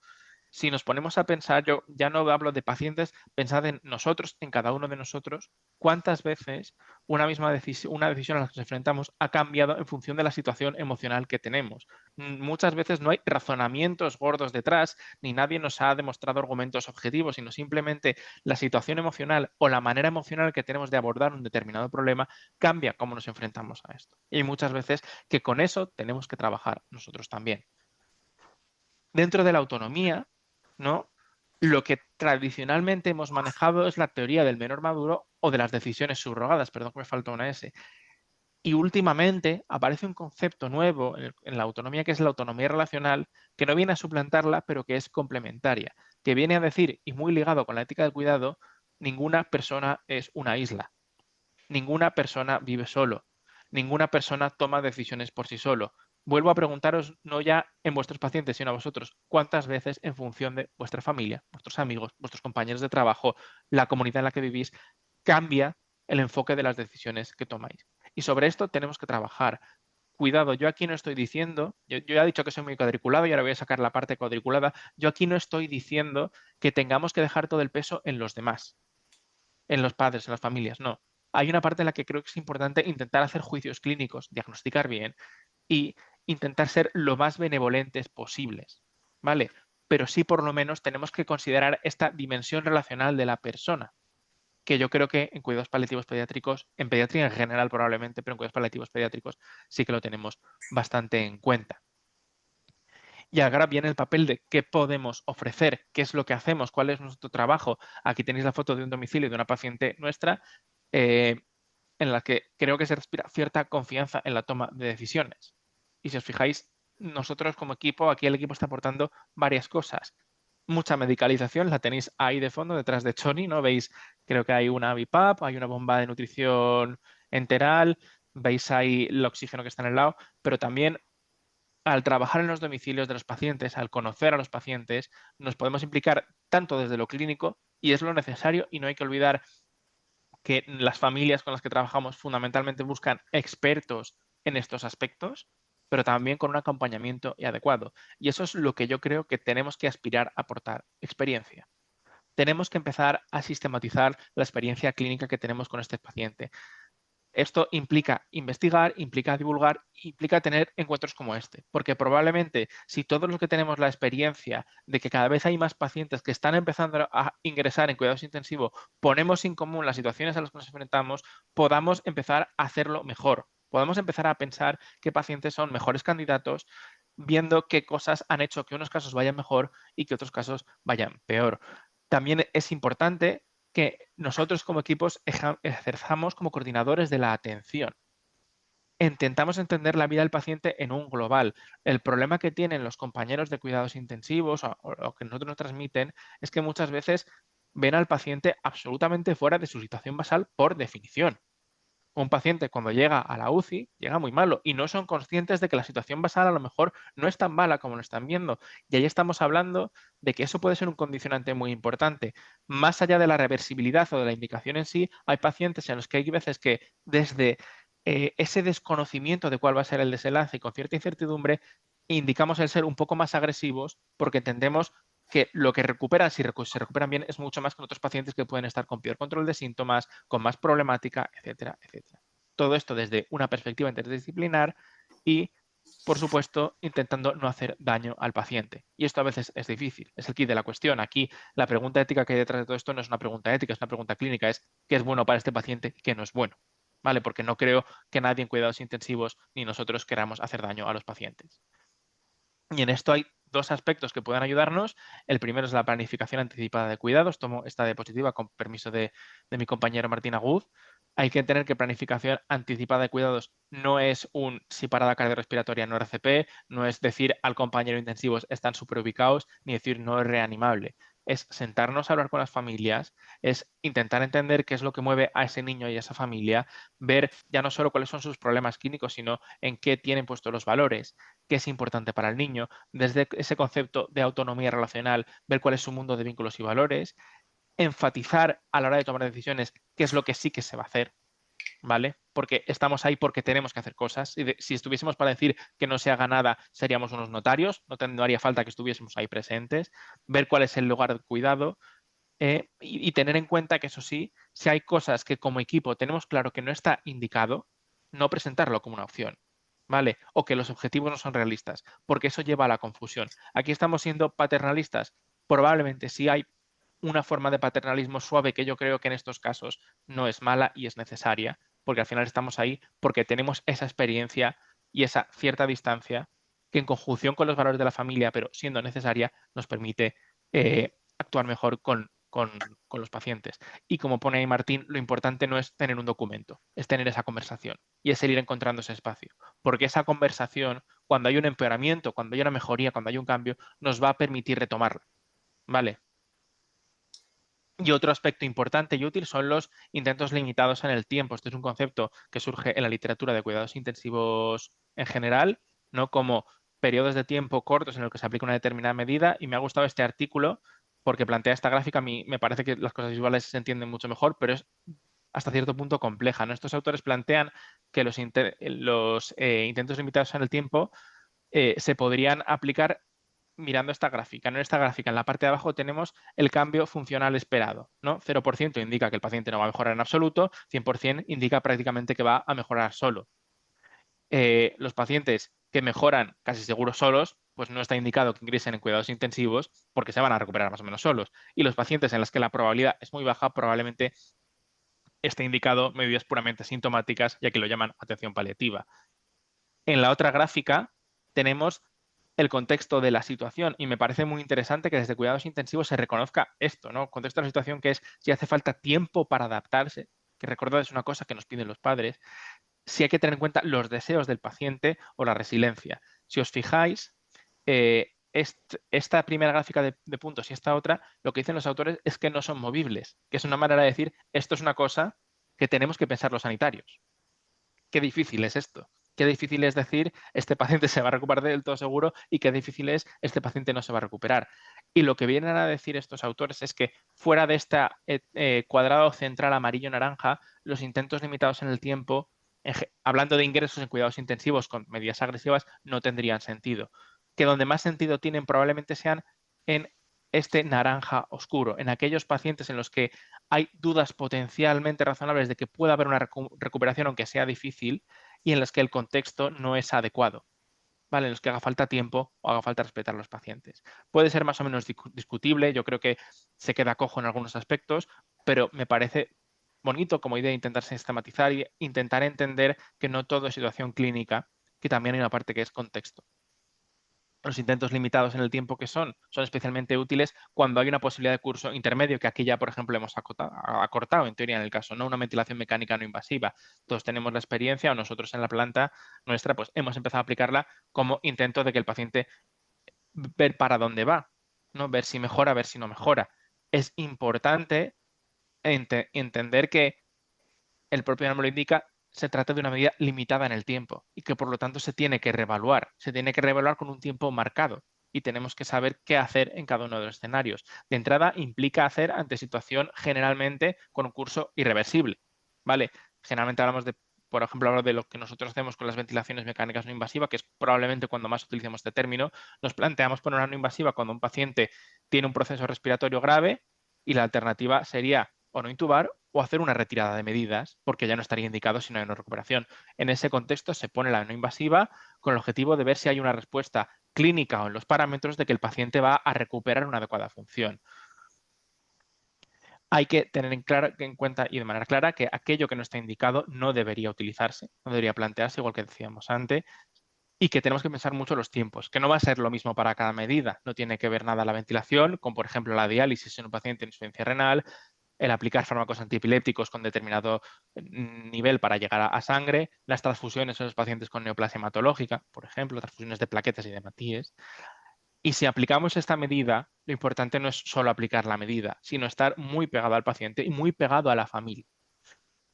Speaker 2: Si nos ponemos a pensar, yo ya no hablo de pacientes, pensad en nosotros, en cada uno de nosotros, cuántas veces una decisión a la que nos enfrentamos ha cambiado en función de la situación emocional que tenemos. Muchas veces no hay razonamientos gordos detrás, ni nadie nos ha demostrado argumentos objetivos, sino simplemente la situación emocional o la manera emocional que tenemos de abordar un determinado problema cambia cómo nos enfrentamos a esto. Y hay muchas veces que con eso tenemos que trabajar nosotros también. Dentro de la autonomía, ¿no? Lo que tradicionalmente hemos manejado es la teoría del menor maduro o de las decisiones subrogadas, perdón que me falta una S. Y últimamente aparece un concepto nuevo en la autonomía, que es la autonomía relacional, que no viene a suplantarla, pero que es complementaria, que viene a decir, y muy ligado con la ética del cuidado, ninguna persona es una isla, ninguna persona vive solo, ninguna persona toma decisiones por sí solo. Vuelvo a preguntaros, no ya en vuestros pacientes, sino a vosotros, ¿cuántas veces en función de vuestra familia, vuestros amigos, vuestros compañeros de trabajo, la comunidad en la que vivís, cambia el enfoque de las decisiones que tomáis? Y sobre esto tenemos que trabajar. Cuidado, yo aquí no estoy diciendo, yo ya he dicho que soy muy cuadriculado y ahora voy a sacar la parte cuadriculada, yo aquí no estoy diciendo que tengamos que dejar todo el peso en los demás, en los padres, en las familias, no. Hay una parte en la que creo que es importante intentar hacer juicios clínicos, diagnosticar bien y intentar ser lo más benevolentes posibles, ¿vale? Pero sí por lo menos tenemos que considerar esta dimensión relacional de la persona, que yo creo que en cuidados paliativos pediátricos, en pediatría en general probablemente, pero en cuidados paliativos pediátricos sí que lo tenemos bastante en cuenta. Y ahora viene el papel de qué podemos ofrecer, qué es lo que hacemos, cuál es nuestro trabajo. Aquí tenéis la foto de un domicilio de una paciente nuestra en la que creo que se respira cierta confianza en la toma de decisiones. Y si os fijáis, nosotros como equipo, aquí el equipo está aportando varias cosas. Mucha medicalización, la tenéis ahí de fondo, detrás de Choni, ¿no? Veis, creo que hay una BiPAP, hay una bomba de nutrición enteral, veis ahí el oxígeno que está en el lado, pero también al trabajar en los domicilios de los pacientes, al conocer a los pacientes, nos podemos implicar tanto desde lo clínico, y es lo necesario, y no hay que olvidar que las familias con las que trabajamos fundamentalmente buscan expertos en estos aspectos, pero también con un acompañamiento adecuado. Y eso es lo que yo creo que tenemos que aspirar a aportar, experiencia. Tenemos que empezar a sistematizar la experiencia clínica que tenemos con este paciente. Esto implica investigar, implica divulgar, implica tener encuentros como este, porque probablemente si todos los que tenemos la experiencia de que cada vez hay más pacientes que están empezando a ingresar en cuidados intensivos, ponemos en común las situaciones a las que nos enfrentamos, podamos empezar a hacerlo mejor, podamos empezar a pensar qué pacientes son mejores candidatos, viendo qué cosas han hecho que unos casos vayan mejor y que otros casos vayan peor. También es importante que nosotros como equipos ejerzamos como coordinadores de la atención. Intentamos entender la vida del paciente en un global. El problema que tienen los compañeros de cuidados intensivos o que nosotros nos transmiten es que muchas veces ven al paciente absolutamente fuera de su situación basal por definición. Un paciente cuando llega a la UCI llega muy malo y no son conscientes de que la situación basal a lo mejor no es tan mala como lo están viendo. Y ahí estamos hablando de que eso puede ser un condicionante muy importante. Más allá de la reversibilidad o de la indicación en sí, hay pacientes en los que hay veces que desde ese desconocimiento de cuál va a ser el desenlace y con cierta incertidumbre, indicamos el ser un poco más agresivos porque entendemos que lo que recuperan, si se recuperan bien, es mucho más que otros pacientes que pueden estar con peor control de síntomas, con más problemática, etcétera, etcétera. Todo esto desde una perspectiva interdisciplinar y, por supuesto, intentando no hacer daño al paciente. Y esto a veces es difícil, es el quid de la cuestión. Aquí la pregunta ética que hay detrás de todo esto no es una pregunta ética, es una pregunta clínica, es qué es bueno para este paciente y qué no es bueno. ¿Vale? Porque no creo que nadie en cuidados intensivos ni nosotros queramos hacer daño a los pacientes. Y en esto hay dos aspectos que pueden ayudarnos. El primero es la planificación anticipada de cuidados. Tomo esta diapositiva con permiso de mi compañero Martín Aguz. Hay que entender que planificación anticipada de cuidados no es un si parada cardiorrespiratoria no RCP, no es decir al compañero intensivos están súper ubicados, ni decir no es reanimable. Es sentarnos a hablar con las familias, es intentar entender qué es lo que mueve a ese niño y a esa familia, ver ya no solo cuáles son sus problemas clínicos, sino en qué tienen puestos los valores, qué es importante para el niño, desde ese concepto de autonomía relacional, ver cuál es su mundo de vínculos y valores, enfatizar a la hora de tomar decisiones qué es lo que sí que se va a hacer, ¿vale? Porque estamos ahí porque tenemos que hacer cosas. Y si estuviésemos para decir que no se haga nada, seríamos unos notarios, no haría falta que estuviésemos ahí presentes, ver cuál es el lugar de cuidado y tener en cuenta que eso sí, si hay cosas que como equipo tenemos claro que no está indicado, no presentarlo como una opción. ¿Vale? O que los objetivos no son realistas, porque eso lleva a la confusión. Aquí estamos siendo paternalistas. Probablemente sí hay una forma de paternalismo suave que yo creo que en estos casos no es mala y es necesaria, porque al final estamos ahí porque tenemos esa experiencia y esa cierta distancia que en conjunción con los valores de la familia, pero siendo necesaria, nos permite actuar mejor con los pacientes. Y como pone ahí Martín, lo importante no es tener un documento, es tener esa conversación y es el ir encontrando ese espacio. Porque esa conversación, cuando hay un empeoramiento, cuando hay una mejoría, cuando hay un cambio, nos va a permitir retomarla. ¿Vale? Y otro aspecto importante y útil son los intentos limitados en el tiempo. Este es un concepto que surge en la literatura de cuidados intensivos en general, ¿no? Como periodos de tiempo cortos en los que se aplica una determinada medida. Y me ha gustado este artículo porque plantea esta gráfica. A mí me parece que las cosas visuales se entienden mucho mejor, pero es hasta cierto punto compleja, ¿no? Estos autores plantean que los intentos limitados en el tiempo se podrían aplicar mirando esta gráfica. En esta gráfica, en la parte de abajo, tenemos el cambio funcional esperado, ¿no? 0% indica que el paciente no va a mejorar en absoluto, 100% indica prácticamente que va a mejorar solo. Los pacientes que mejoran casi seguros solos, pues no está indicado que ingresen en cuidados intensivos porque se van a recuperar más o menos solos. Y los pacientes en los que la probabilidad es muy baja, probablemente esté indicado medidas puramente sintomáticas, ya que lo llaman atención paliativa. En la otra gráfica tenemos el contexto de la situación y me parece muy interesante que desde cuidados intensivos se reconozca esto, ¿no? Contexto de la situación que es si hace falta tiempo para adaptarse, que recordad es una cosa que nos piden los padres, si hay que tener en cuenta los deseos del paciente o la resiliencia. Si os fijáis, esta primera gráfica de puntos y esta otra, lo que dicen los autores es que no son movibles, que es una manera de decir esto es una cosa que tenemos que pensar los sanitarios. Qué difícil es esto. Qué difícil es decir, este paciente se va a recuperar del todo seguro y qué difícil es, este paciente no se va a recuperar. Y lo que vienen a decir estos autores es que fuera de este cuadrado central amarillo-naranja, los intentos limitados en el tiempo, hablando de ingresos en cuidados intensivos con medidas agresivas, no tendrían sentido. Que donde más sentido tienen probablemente sean en este naranja oscuro, en aquellos pacientes en los que hay dudas potencialmente razonables de que pueda haber una recuperación, aunque sea difícil, y en los que el contexto no es adecuado, ¿vale? En los que haga falta tiempo o haga falta respetar a los pacientes. Puede ser más o menos discutible, yo creo que se queda cojo en algunos aspectos, pero me parece bonito como idea intentar sistematizar y intentar entender que no todo es situación clínica, que también hay una parte que es contexto. Los intentos limitados en el tiempo que son especialmente útiles cuando hay una posibilidad de curso intermedio, que aquí ya, por ejemplo, hemos acortado en teoría en el caso, ¿no? Una ventilación mecánica no invasiva. Todos tenemos la experiencia, o nosotros en la planta nuestra, pues hemos empezado a aplicarla como intento de que el paciente ver para dónde va, ¿no? Ver si mejora, ver si no mejora. Es importante entender que el propio nombre lo indica, se trata de una medida limitada en el tiempo y que por lo tanto se tiene que reevaluar. Se tiene que reevaluar con un tiempo marcado y tenemos que saber qué hacer en cada uno de los escenarios. De entrada, implica hacer ante situación generalmente con un curso irreversible, ¿vale? Generalmente hablamos de por ejemplo, hablo de lo que nosotros hacemos con las ventilaciones mecánicas no invasivas, que es probablemente cuando más utilicemos este término, nos planteamos poner una no invasiva cuando un paciente tiene un proceso respiratorio grave y la alternativa sería o no intubar o hacer una retirada de medidas, porque ya no estaría indicado si no hay una recuperación. En ese contexto se pone la no invasiva con el objetivo de ver si hay una respuesta clínica o en los parámetros de que el paciente va a recuperar una adecuada función. Hay que tener en cuenta y de manera clara que aquello que no está indicado no debería utilizarse, no debería plantearse, igual que decíamos antes, y que tenemos que pensar mucho los tiempos, que no va a ser lo mismo para cada medida. No tiene que ver nada la ventilación, con por ejemplo la diálisis en un paciente en insuficiencia renal, el aplicar fármacos antiepilépticos con determinado nivel para llegar a sangre, las transfusiones en los pacientes con neoplasia hematológica, por ejemplo, transfusiones de plaquetas y de hematíes. Y si aplicamos esta medida, lo importante no es solo aplicar la medida, sino estar muy pegado al paciente y muy pegado a la familia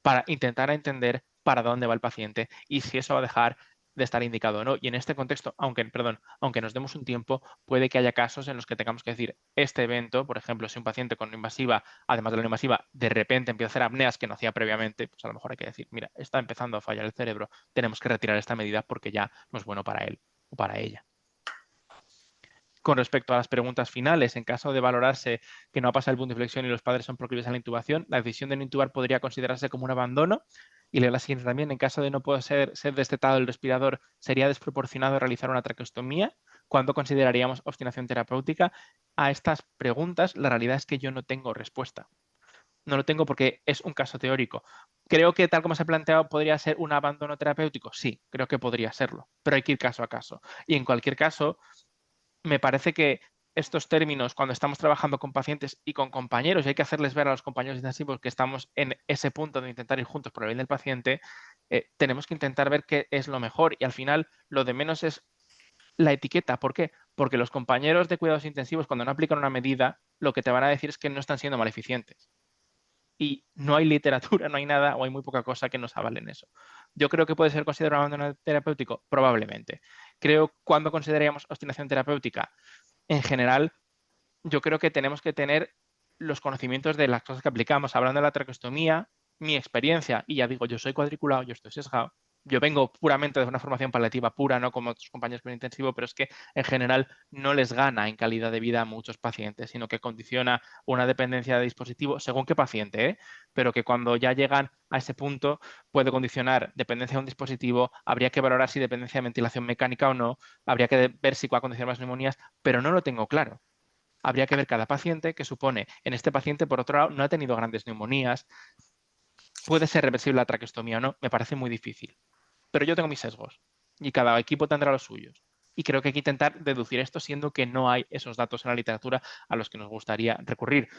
Speaker 2: para intentar entender para dónde va el paciente y si eso va a dejar de estar indicado o no. Y en este contexto, aunque nos demos un tiempo, puede que haya casos en los que tengamos que decir, este evento, por ejemplo, si un paciente con no invasiva, además de la no invasiva, de repente empieza a hacer apneas que no hacía previamente, pues a lo mejor hay que decir, mira, está empezando a fallar el cerebro, tenemos que retirar esta medida porque ya no es bueno para él o para ella. Con respecto a las preguntas finales, en caso de valorarse que no ha pasado el punto de inflexión y los padres son proclives a la intubación, la decisión de no intubar podría considerarse como un abandono. Y leo la siguiente también, en caso de no poder ser destetado el respirador, ¿sería desproporcionado realizar una traqueostomía? ¿Cuándo consideraríamos obstinación terapéutica? A estas preguntas, la realidad es que yo no tengo respuesta. No lo tengo porque es un caso teórico. Creo que tal como se ha planteado, ¿podría ser un abandono terapéutico? Sí, creo que podría serlo, pero hay que ir caso a caso. Y en cualquier caso, me parece que estos términos, cuando estamos trabajando con pacientes y con compañeros, y hay que hacerles ver a los compañeros intensivos que estamos en ese punto de intentar ir juntos por el bien del paciente, tenemos que intentar ver qué es lo mejor. Y al final, lo de menos es la etiqueta. ¿Por qué? Porque los compañeros de cuidados intensivos, cuando no aplican una medida, lo que te van a decir es que no están siendo maleficientes. Y no hay literatura, no hay nada, o hay muy poca cosa que nos avalen eso. Yo creo que puede ser considerado abandono terapéutico, probablemente. Creo, cuando consideraríamos obstinación terapéutica, en general, yo creo que tenemos que tener los conocimientos de las cosas que aplicamos. Hablando de la traqueostomía, mi experiencia, y ya digo, yo soy cuadriculado, yo estoy sesgado, yo vengo puramente de una formación paliativa pura, no como otros compañeros con intensivo, pero es que en general no les gana en calidad de vida a muchos pacientes, sino que condiciona una dependencia de dispositivo, según qué paciente, pero que cuando ya llegan a ese punto puede condicionar dependencia de un dispositivo, habría que valorar si dependencia de ventilación mecánica o no, habría que ver si va a condicionar más neumonías, pero no lo tengo claro. Habría que ver cada paciente, que supone, en este paciente, por otro lado, no ha tenido grandes neumonías, puede ser reversible la traqueostomía o no, me parece muy difícil. Pero yo tengo mis sesgos y cada equipo tendrá los suyos. Y creo que hay que intentar deducir esto, siendo que no hay esos datos en la literatura a los que nos gustaría recurrir.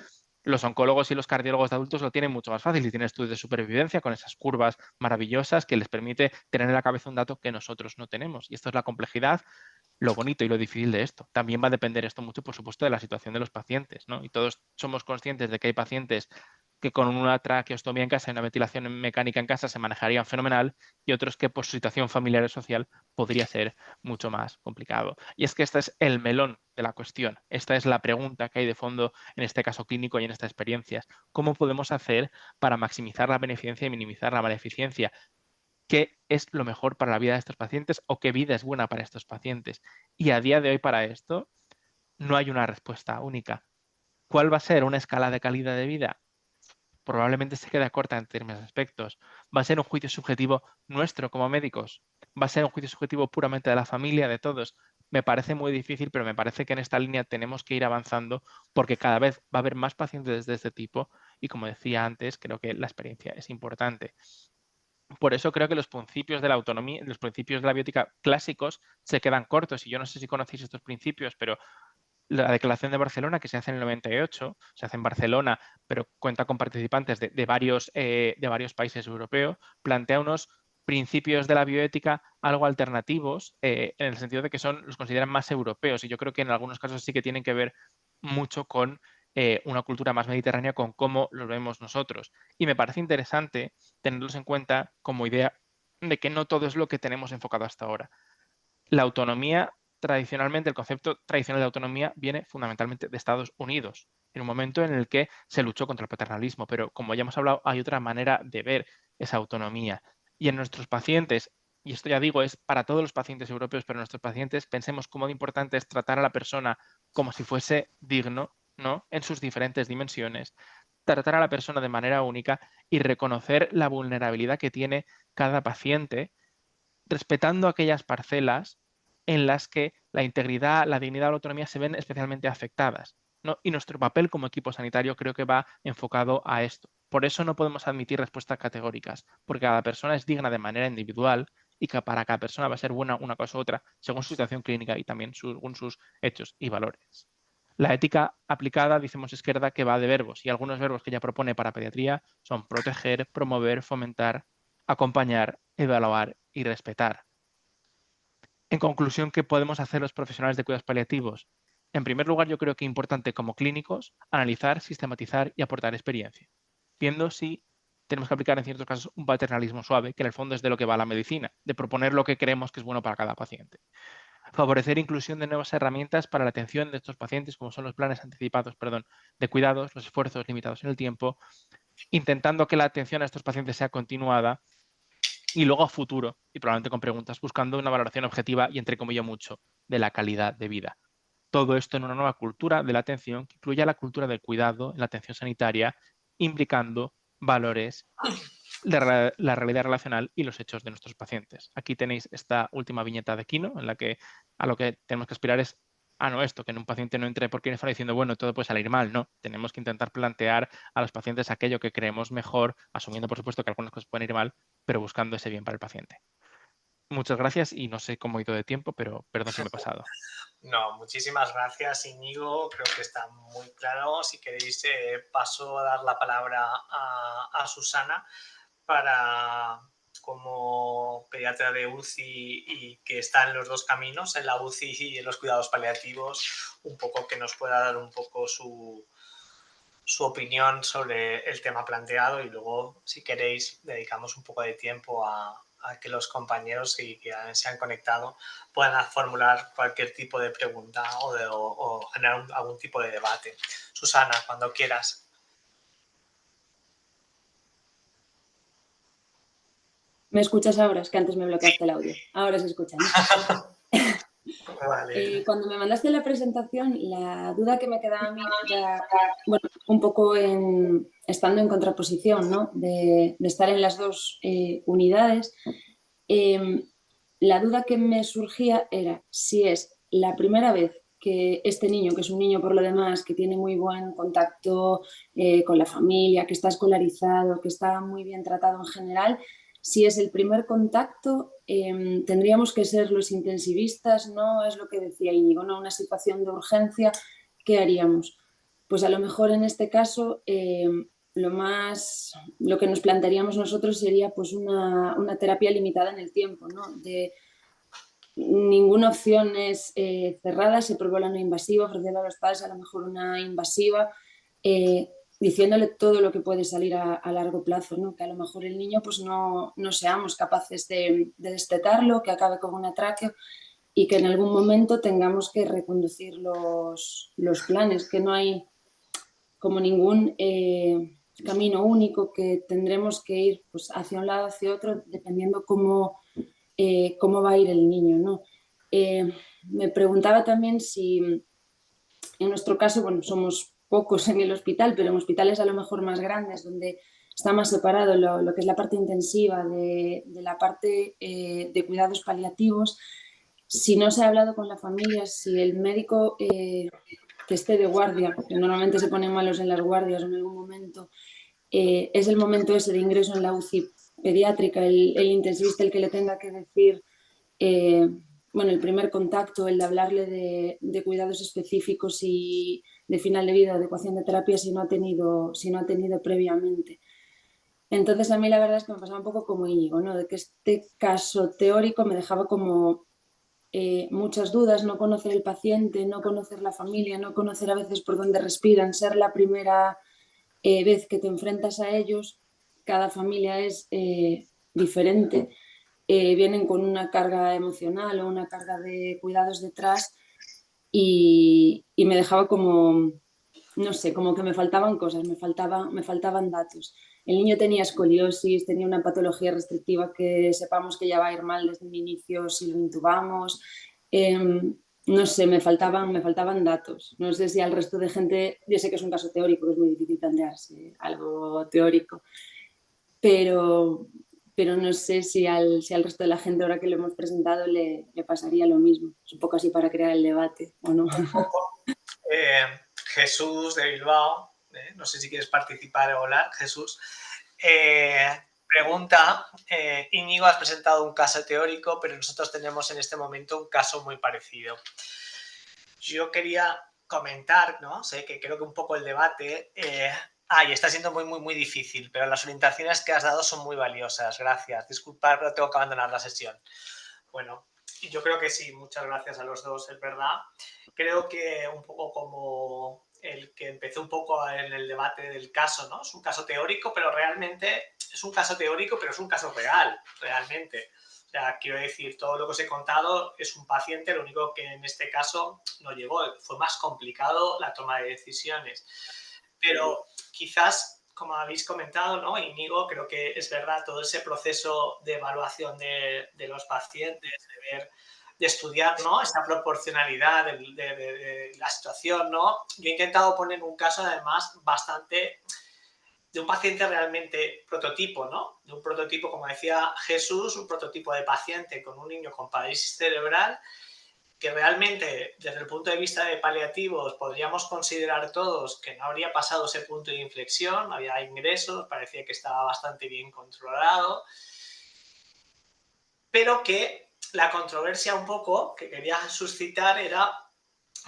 Speaker 2: Los oncólogos y los cardiólogos de adultos lo tienen mucho más fácil y tienen estudios de supervivencia con esas curvas maravillosas que les permite tener en la cabeza un dato que nosotros no tenemos. Y esto es la complejidad, lo bonito y lo difícil de esto. También va a depender esto mucho, por supuesto, de la situación de los pacientes, ¿no? Y todos somos conscientes de que hay pacientes que con una traqueostomía en casa y una ventilación mecánica en casa se manejarían fenomenal y otros que por su situación familiar o social podría ser mucho más complicado. Y es que este es el melón de la cuestión. Esta es la pregunta que hay de fondo en este caso clínico y en estas experiencias. ¿Cómo podemos hacer para maximizar la beneficencia y minimizar la maleficencia? ¿Qué es lo mejor para la vida de estos pacientes o qué vida es buena para estos pacientes? Y a día de hoy para esto no hay una respuesta única. ¿Cuál va a ser una escala de calidad de vida? Probablemente se queda corta en determinados aspectos. Va a ser un juicio subjetivo nuestro como médicos. Va a ser un juicio subjetivo puramente de la familia, de todos. Me parece muy difícil, pero me parece que en esta línea tenemos que ir avanzando porque cada vez va a haber más pacientes de este tipo y, como decía antes, creo que la experiencia es importante. Por eso creo que los principios de la autonomía, los principios de la biótica clásicos se quedan cortos. Y yo no sé si conocéis estos principios, pero la Declaración de Barcelona, que se hace en el 98, se hace en Barcelona, pero cuenta con participantes de varios países europeos, plantea unos principios de la bioética algo alternativos, en el sentido de que los consideran más europeos. Y yo creo que en algunos casos sí que tienen que ver mucho con una cultura más mediterránea, con cómo los vemos nosotros. Y me parece interesante tenerlos en cuenta como idea de que no todo es lo que tenemos enfocado hasta ahora. La autonomía, tradicionalmente, el concepto tradicional de autonomía viene fundamentalmente de Estados Unidos, en un momento en el que se luchó contra el paternalismo, pero como ya hemos hablado, hay otra manera de ver esa autonomía. y en nuestros pacientes, y esto ya digo, es para todos los pacientes europeos, pero en nuestros pacientes pensemos cómo de importante es tratar a la persona como si fuese digno, ¿no? En sus diferentes dimensiones, tratar a la persona de manera única y reconocer la vulnerabilidad que tiene cada paciente, respetando aquellas parcelas en las que la integridad, la dignidad o la autonomía se ven especialmente afectadas, ¿no? Y nuestro papel como equipo sanitario creo que va enfocado a esto. Por eso no podemos admitir respuestas categóricas, porque cada persona es digna de manera individual y que para cada persona va a ser buena una cosa u otra, según su situación clínica y también según sus hechos y valores. La ética aplicada, decimos izquierda, que va de verbos, y algunos verbos que ella propone para pediatría son proteger, promover, fomentar, acompañar, evaluar y respetar. En conclusión, ¿qué podemos hacer los profesionales de cuidados paliativos? En primer lugar, yo creo que es importante como clínicos analizar, sistematizar y aportar experiencia, viendo si tenemos que aplicar en ciertos casos un paternalismo suave, que en el fondo es de lo que va la medicina, de proponer lo que creemos que es bueno para cada paciente. Favorecer inclusión de nuevas herramientas para la atención de estos pacientes, como son los planes anticipados, de cuidados, los esfuerzos limitados en el tiempo, intentando que la atención a estos pacientes sea continuada y luego a futuro, y probablemente con preguntas, buscando una valoración objetiva y, entre comillas, mucho, de la calidad de vida. Todo esto en una nueva cultura de la atención que incluya la cultura del cuidado en la atención sanitaria, implicando valores, la realidad relacional y los hechos de nuestros pacientes. Aquí tenéis esta última viñeta de Kino, en la que a lo que tenemos que aspirar es a no esto, que en un paciente no entre por quirófano diciendo, bueno, todo puede salir mal. No, tenemos que intentar plantear a los pacientes aquello que creemos mejor, asumiendo, por supuesto, que algunas cosas pueden ir mal, pero buscando ese bien para el paciente. Muchas gracias y no sé cómo he ido de tiempo, pero perdón si me he pasado.
Speaker 1: No, muchísimas gracias, Íñigo. Creo que está muy claro. Si queréis, paso a dar la palabra a Susana para, como pediatra de UCI y que está en los dos caminos, en la UCI y en los cuidados paliativos, un poco que nos pueda dar un poco su opinión sobre el tema planteado y luego, si queréis, dedicamos un poco de tiempo a que los compañeros que se han conectado puedan formular cualquier tipo de pregunta o generar algún tipo de debate. Susana, cuando quieras.
Speaker 4: ¿Me escuchas ahora? Es que antes me bloqueaste el audio. Ahora se escucha, ¿no?
Speaker 1: Vale.
Speaker 4: Cuando me mandaste la presentación, la duda que me quedaba a mí era, bueno, un poco estando en contraposición, ¿no? De estar en las dos unidades. La duda que me surgía era si es la primera vez que este niño, que es un niño por lo demás, que tiene muy buen contacto con la familia, que está escolarizado, que está muy bien tratado en general, si es el primer contacto, tendríamos que ser los intensivistas, ¿no? Es lo que decía Íñigo, ¿no? Una situación de urgencia, ¿qué haríamos? Pues a lo mejor en este caso lo que nos plantearíamos nosotros sería pues una terapia limitada en el tiempo, ¿no? De ninguna opción es cerrada, se prueba la no invasiva, ofrecer a los padres a lo mejor una invasiva, diciéndole todo lo que puede salir a largo plazo, ¿no? Que a lo mejor el niño pues no seamos capaces de destetarlo, que acabe con una tráqueo y que en algún momento tengamos que reconducir los planes, que no hay como ningún camino único, que tendremos que ir pues, hacia un lado, hacia otro, dependiendo cómo va a ir el niño, ¿no? Me preguntaba también si, en nuestro caso, bueno, somos pocos en el hospital, pero en hospitales a lo mejor más grandes, donde está más separado lo que es la parte intensiva de la parte de cuidados paliativos, si no se ha hablado con la familia, si el médico que esté de guardia, que normalmente se ponen malos en las guardias en algún momento, es el momento ese de ingreso en la UCI pediátrica, el intensivista el que le tenga que decir, bueno, el primer contacto, el de hablarle de cuidados específicos y de final de vida, de adecuación de terapia, si no ha tenido previamente. Entonces a mí la verdad es que me pasaba un poco como Íñigo, ¿no? De que este caso teórico me dejaba como muchas dudas, no conocer el paciente, no conocer la familia, no conocer a veces por dónde respiran, ser la primera vez que te enfrentas a ellos. Cada familia es diferente, vienen con una carga emocional o una carga de cuidados detrás y me dejaba como, no sé, como que me faltaban cosas, me faltaban datos. el niño tenía escoliosis, tenía una patología restrictiva que sepamos que ya va a ir mal desde el inicio si lo intubamos. No sé, me faltaban datos. No sé si al resto de gente, yo sé que es un caso teórico, que es muy difícil plantearse algo teórico, pero no sé si al resto de la gente, ahora que lo hemos presentado, le pasaría lo mismo. Es un poco así para crear el debate, ¿o no?
Speaker 1: Un poco. Jesús de Bilbao, no sé si quieres participar o hablar, Jesús. Pregunta, Íñigo, has presentado un caso teórico, pero nosotros tenemos en este momento un caso muy parecido. Yo quería comentar, ¿no? Sé que creo que un poco el debate... y está siendo muy difícil, pero las orientaciones que has dado son muy valiosas. Gracias. Disculpad, pero tengo que abandonar la sesión. Bueno, yo creo que sí, muchas gracias a los dos, es verdad. Creo que un poco como el que empezó un poco en el debate del caso, ¿no? Es un caso teórico, pero realmente es un caso teórico, pero es un caso real, realmente. O sea, quiero decir, todo lo que os he contado es un paciente, lo único que en este caso no llegó, fue más complicado la toma de decisiones. Pero quizás, como habéis comentado, ¿no? Íñigo, creo que es verdad, todo ese proceso de evaluación de los pacientes, de estudiar, ¿no? Esa proporcionalidad de la situación, ¿no? Yo he intentado poner un caso, además, bastante de un paciente realmente prototipo, ¿no? De un prototipo, como decía Jesús, un prototipo de paciente con un niño con parálisis cerebral que realmente, desde el punto de vista de paliativos, podríamos considerar todos que no habría pasado ese punto de inflexión, había ingresos, parecía que estaba bastante bien controlado, pero que la controversia un poco que quería suscitar era,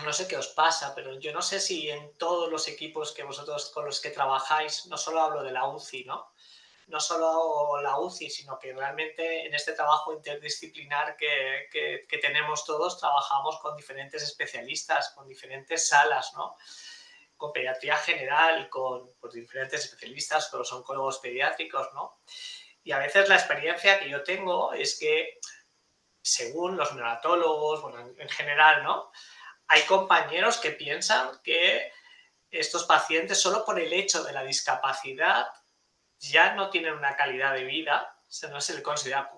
Speaker 1: no sé qué os pasa, pero yo no sé si en todos los equipos que vosotros con los que trabajáis, no solo hablo de la UCI, ¿no? No solo la UCI, sino que realmente en este trabajo interdisciplinar que tenemos todos, trabajamos con diferentes especialistas, con diferentes salas, ¿no? Con pediatría general, con pues, diferentes especialistas, con los oncólogos pediátricos, ¿no? Y a veces la experiencia que yo tengo es que, según los neonatólogos, bueno, en general, ¿no? Hay compañeros que piensan que estos pacientes, solo por el hecho de la discapacidad, ya no tienen una calidad de vida, o sea, no se le considera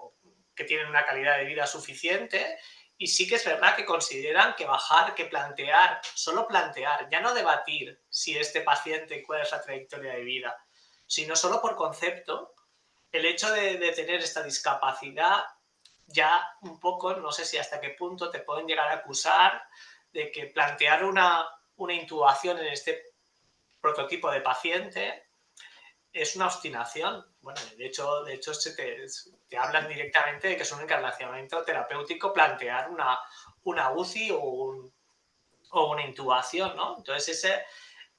Speaker 1: que tienen una calidad de vida suficiente, y sí que es verdad que consideran que bajar, que plantear, solo plantear, ya no debatir si este paciente cuál es la trayectoria de vida, sino solo por concepto, el hecho de tener esta discapacidad ya un poco, no sé si hasta qué punto te pueden llegar a acusar de que plantear una intubación en este prototipo de paciente es una obstinación. Bueno, de hecho te hablan directamente de que es un encarnacionamiento terapéutico plantear una UCI o una intubación, ¿no? Entonces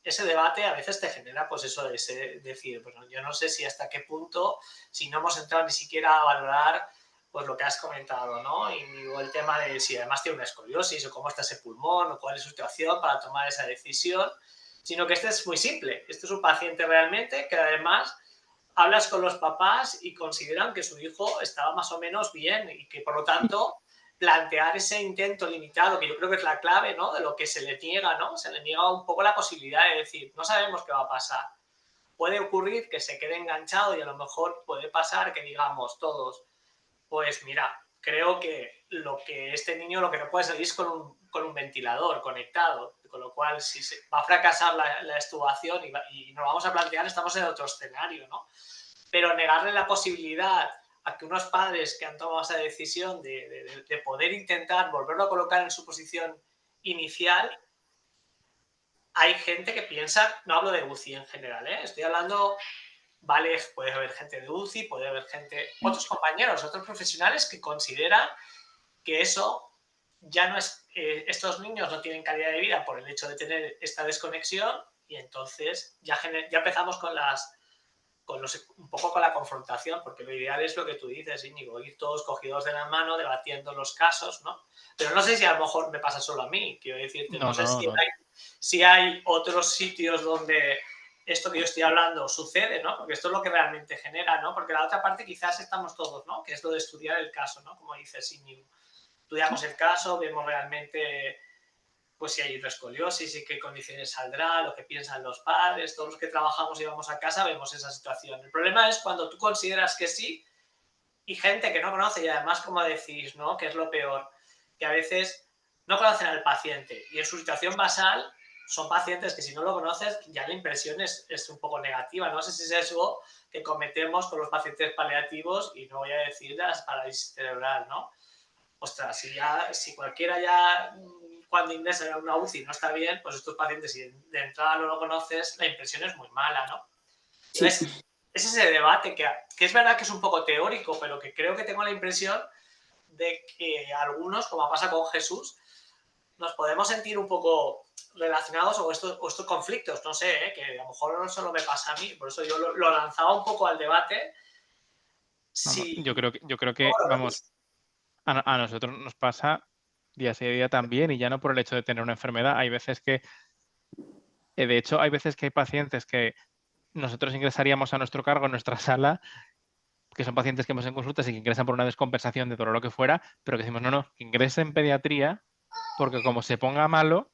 Speaker 1: ese debate a veces te genera pues eso de decir, bueno, yo no sé si hasta qué punto, si no hemos entrado ni siquiera a valorar pues lo que has comentado, ¿no? Y el tema de si además tiene una escoliosis o cómo está ese pulmón o cuál es su situación para tomar esa decisión, sino que este es muy simple. Este es un paciente realmente que además hablas con los papás y consideran que su hijo estaba más o menos bien y que por lo tanto plantear ese intento limitado, que yo creo que es la clave, ¿no? De lo que se le niega, ¿no? Se le niega un poco la posibilidad de decir, no sabemos qué va a pasar. Puede ocurrir que se quede enganchado y a lo mejor puede pasar que digamos todos, pues mira, creo que este niño lo que no puede salir es con un ventilador conectado, con lo cual si va a fracasar la extubación y nos vamos a plantear, estamos en otro escenario, ¿no? Pero negarle la posibilidad a que unos padres que han tomado esa decisión de poder intentar volverlo a colocar en su posición inicial, hay gente que piensa, no hablo de UCI en general, estoy hablando, vale, puede haber gente de UCI, puede haber gente, otros compañeros, otros profesionales que consideran que eso ya no es, estos niños no tienen calidad de vida por el hecho de tener esta desconexión y entonces ya empezamos con un poco con la confrontación, porque lo ideal es lo que tú dices, Íñigo, ir todos cogidos de la mano, debatiendo los casos, ¿no? Pero no sé si a lo mejor me pasa solo a mí, quiero decirte, no sé si hay otros sitios donde esto que yo estoy hablando sucede, ¿no? Porque esto es lo que realmente genera, ¿no? Porque la otra parte quizás estamos todos, ¿no? Que es lo de estudiar el caso, ¿no? Como dices, Íñigo. Estudiamos el caso, vemos realmente pues si hay una escoliosis y qué condiciones saldrá, lo que piensan los padres, todos los que trabajamos y vamos a casa vemos esa situación. El problema es cuando tú consideras que sí y gente que no conoce, y además, como decís, ¿no? Que es lo peor, que a veces no conocen al paciente y en su situación basal son pacientes que si no lo conoces ya la impresión es un poco negativa. No sé si es eso que cometemos con los pacientes paliativos y no voy a decir las parálisis cerebral, ¿no? Ostras, si cualquiera ya cuando ingresa en una UCI no está bien, pues estos pacientes si de entrada no lo conoces, la impresión es muy mala, ¿no? Entonces,
Speaker 4: Sí.
Speaker 1: es ese debate que es verdad que es un poco teórico, pero que creo que tengo la impresión de que algunos, como pasa con Jesús, nos podemos sentir un poco relacionados o estos conflictos, no sé, que a lo mejor no solo me pasa a mí, por eso yo lo lanzaba un poco al debate.
Speaker 2: Vamos,
Speaker 1: Si,
Speaker 2: yo creo que, vamos, a nosotros nos pasa día sí día también, y ya no por el hecho de tener una enfermedad. Hay veces que, de hecho, hay veces que hay pacientes que nosotros ingresaríamos a nuestro cargo en nuestra sala, que son pacientes que hemos en consultas y que ingresan por una descompensación de dolor o lo que fuera, pero que decimos, no, que ingrese en pediatría, porque como se ponga malo,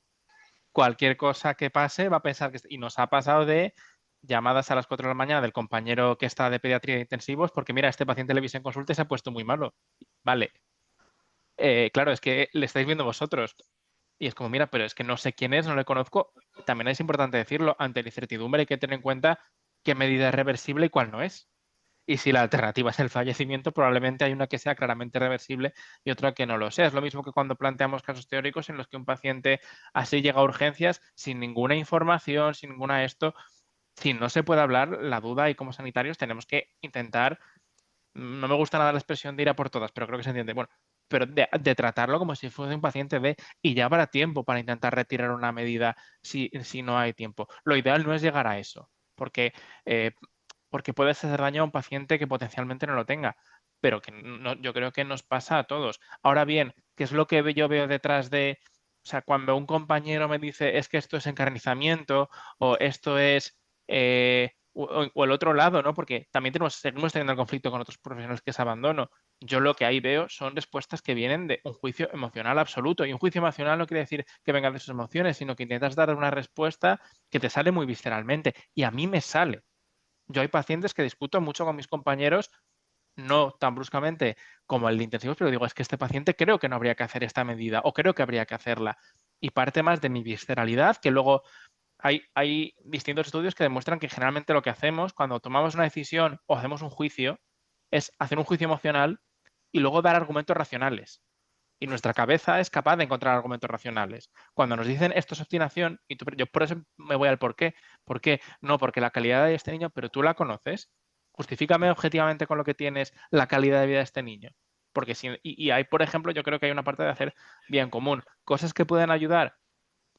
Speaker 2: cualquier cosa que pase va a pensar que... Y nos ha pasado de llamadas a las 4 de la mañana del compañero que está de pediatría de intensivos, porque mira, este paciente le vi en consulta y se ha puesto muy malo. Vale, claro, es que le estáis viendo vosotros. Y es como, mira, pero es que no sé quién es, no le conozco. También es importante decirlo, ante la incertidumbre hay que tener en cuenta qué medida es reversible y cuál no es. Y si la alternativa es el fallecimiento, probablemente hay una que sea claramente reversible y otra que no lo sea. Es lo mismo que cuando planteamos casos teóricos en los que un paciente así llega a urgencias sin ninguna información, sin ninguna esto. Si no se puede hablar, la duda, y como sanitarios tenemos que intentar, no me gusta nada la expresión de ir a por todas, pero creo que se entiende. Bueno, pero de tratarlo como si fuese un paciente B, y ya habrá tiempo para intentar retirar una medida si no hay tiempo. Lo ideal no es llegar a eso, eh, porque puedes hacer daño a un paciente que potencialmente no lo tenga, pero que yo creo que nos pasa a todos. Ahora bien, ¿qué es lo que yo veo detrás de, o sea, cuando un compañero me dice es que esto es encarnizamiento o esto es... o el otro lado, ¿no? Porque también seguimos teniendo el conflicto con otros profesionales que es abandono. Yo lo que ahí veo son respuestas que vienen de un juicio emocional absoluto. Y un juicio emocional no quiere decir que vengan de sus emociones, sino que intentas dar una respuesta que te sale muy visceralmente. Y a mí me sale. Yo hay pacientes que discuto mucho con mis compañeros, no tan bruscamente como el de intensivos, pero digo, es que este paciente creo que no habría que hacer esta medida o creo que habría que hacerla. Y parte más de mi visceralidad, que luego hay distintos estudios que demuestran que generalmente lo que hacemos cuando tomamos una decisión o hacemos un juicio es hacer un juicio emocional y luego dar argumentos racionales. Y nuestra cabeza es capaz de encontrar argumentos racionales. Cuando nos dicen esto es obstinación, yo por eso me voy al por qué. ¿Por qué? No, porque la calidad de este niño, pero tú la conoces. Justifícame objetivamente con lo que tienes la calidad de vida de este niño. Porque y hay, por ejemplo, yo creo que hay una parte de hacer bien común. Cosas que pueden ayudar.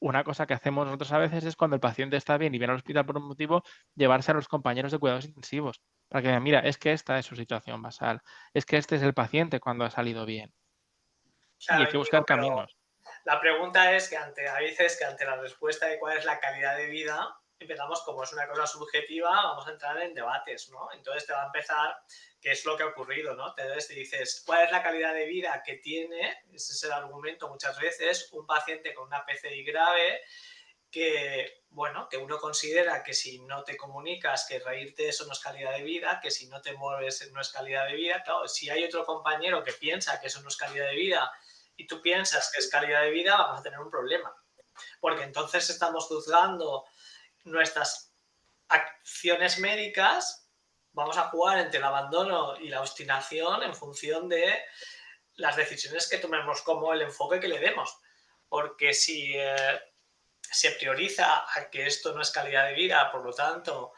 Speaker 2: Una cosa que hacemos nosotros a veces es cuando el paciente está bien y viene al hospital por un motivo, llevarse a los compañeros de cuidados intensivos. Para que digan, mira, es que esta es su situación basal. Es que este es el paciente cuando ha salido bien. Y hay
Speaker 1: claro,
Speaker 2: que buscar
Speaker 1: pero
Speaker 2: caminos.
Speaker 1: la pregunta es que a veces que ante la respuesta de cuál es la calidad de vida, empezamos, como es una cosa subjetiva, vamos a entrar en debates, ¿no? Entonces te va a empezar, ¿qué es lo que ha ocurrido, no? Entonces te dices, ¿cuál es la calidad de vida que tiene? Ese es el argumento muchas veces, un paciente con una PCI grave que, bueno, que uno considera que si no te comunicas, que reírte eso no es calidad de vida, que si no te mueves no es calidad de vida. Claro, si hay otro compañero que piensa que eso no es calidad de vida y tú piensas que es calidad de vida, vamos a tener un problema. Porque entonces estamos juzgando nuestras acciones médicas, vamos a jugar entre el abandono y la obstinación en función de las decisiones que tomemos, como el enfoque que le demos. Porque si se prioriza a que esto no es calidad de vida, por lo tanto,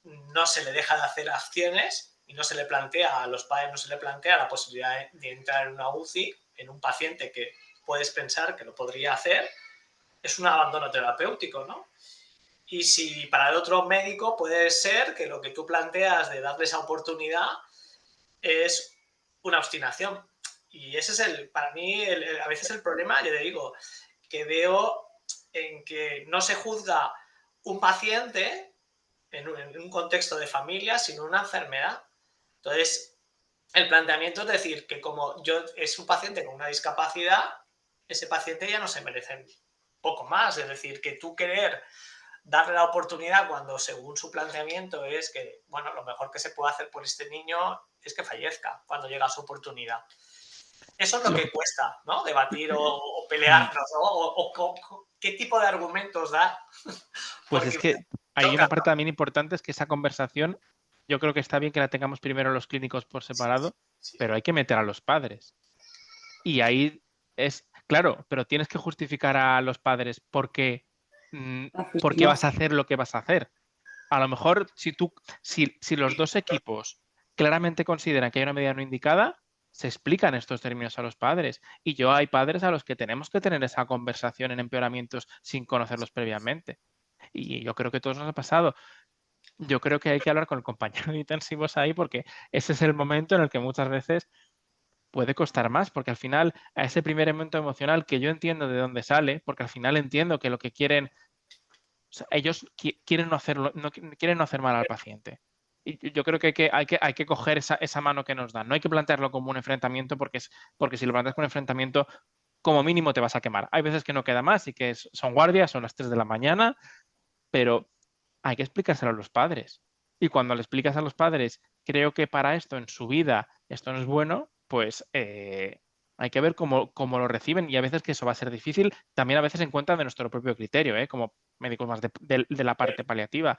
Speaker 1: no se le deja de hacer acciones y no se le plantea a los padres, no se le plantea la posibilidad de entrar en una UCI en un paciente que puedes pensar que lo podría hacer, es un abandono terapéutico, ¿no? Y si para el otro médico puede ser que lo que tú planteas de darle esa oportunidad es una obstinación. Y ese es para mí, a veces el problema, yo le digo, que veo en que no se juzga un paciente en un contexto de familia, sino una enfermedad. Entonces, el planteamiento es decir que como yo es un paciente con una discapacidad, ese paciente ya no se merece poco más. Es decir, que tú querer darle la oportunidad cuando según su planteamiento es que, bueno, lo mejor que se puede hacer por este niño es que fallezca cuando llega su oportunidad. Eso es lo que cuesta, ¿no? Debatir o pelearnos, ¿no? O qué tipo de argumentos dar.
Speaker 2: Pues
Speaker 1: Porque
Speaker 2: es que hay
Speaker 1: toca,
Speaker 2: una parte también importante, es que esa conversación, yo creo que está bien que la tengamos primero los clínicos por separado,
Speaker 1: sí.
Speaker 2: pero hay que meter a los padres. Y ahí es, claro, pero tienes que justificar a los padres por qué vas a hacer lo que vas a hacer. A lo mejor si los dos equipos claramente consideran que hay una medida no indicada, se explican estos términos a los padres. Y hay padres a los que tenemos que tener esa conversación en empeoramientos sin conocerlos previamente. Y yo creo que a todos nos ha pasado. Yo creo que hay que hablar con el compañero de intensivos ahí porque ese es el momento en el que muchas veces puede costar más, porque al final a ese primer momento emocional que yo entiendo de dónde sale, porque al final entiendo que lo que quieren, o sea, ellos quieren no hacerlo, quieren no hacer mal al paciente. Y yo creo que hay que coger esa mano que nos dan. No hay que plantearlo como un enfrentamiento porque si lo planteas como un enfrentamiento, como mínimo te vas a quemar. Hay veces que no queda más y que son guardias, son las 3 de la mañana, pero hay que explicárselo a los padres. Y cuando le explicas a los padres, creo que para esto en su vida esto no es bueno, pues hay que ver cómo lo reciben y a veces que eso va a ser difícil, también a veces en cuenta de nuestro propio criterio, como médicos más de la parte paliativa.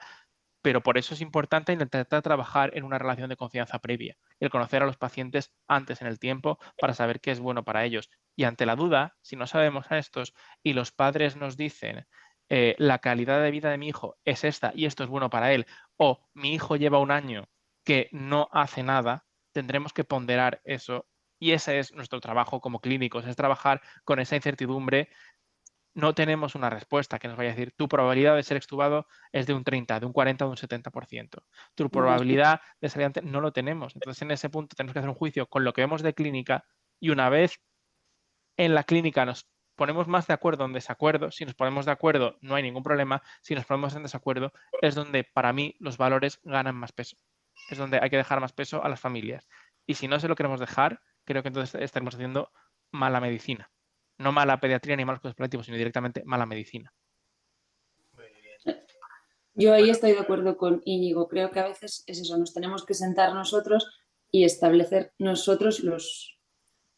Speaker 2: Pero por eso es importante intentar trabajar en una relación de confianza previa, el conocer a los pacientes antes en el tiempo para saber qué es bueno para ellos. Y ante la duda, si no sabemos a estos y los padres nos dicen la calidad de vida de mi hijo es esta y esto es bueno para él, o mi hijo lleva un año que no hace nada, tendremos que ponderar eso. Y ese es nuestro trabajo como clínicos, es trabajar con esa incertidumbre. No tenemos una respuesta que nos vaya a decir tu probabilidad de ser extubado es de un 30, de un 40, de un 70%. Tu probabilidad de salir antes no lo tenemos. Entonces, en ese punto tenemos que hacer un juicio con lo que vemos de clínica y una vez en la clínica nos ponemos más de acuerdo o en desacuerdo, si nos ponemos de acuerdo no hay ningún problema, si nos ponemos en desacuerdo es donde para mí los valores ganan más peso. Es donde hay que dejar más peso a las familias. Y si no se lo queremos dejar, creo que entonces estaremos haciendo mala medicina. No mala pediatría ni malos cuidados paliativos, sino directamente mala medicina.
Speaker 1: Muy bien.
Speaker 4: Yo ahí estoy de acuerdo con Íñigo. Creo que a veces es eso, nos tenemos que sentar nosotros y establecer nosotros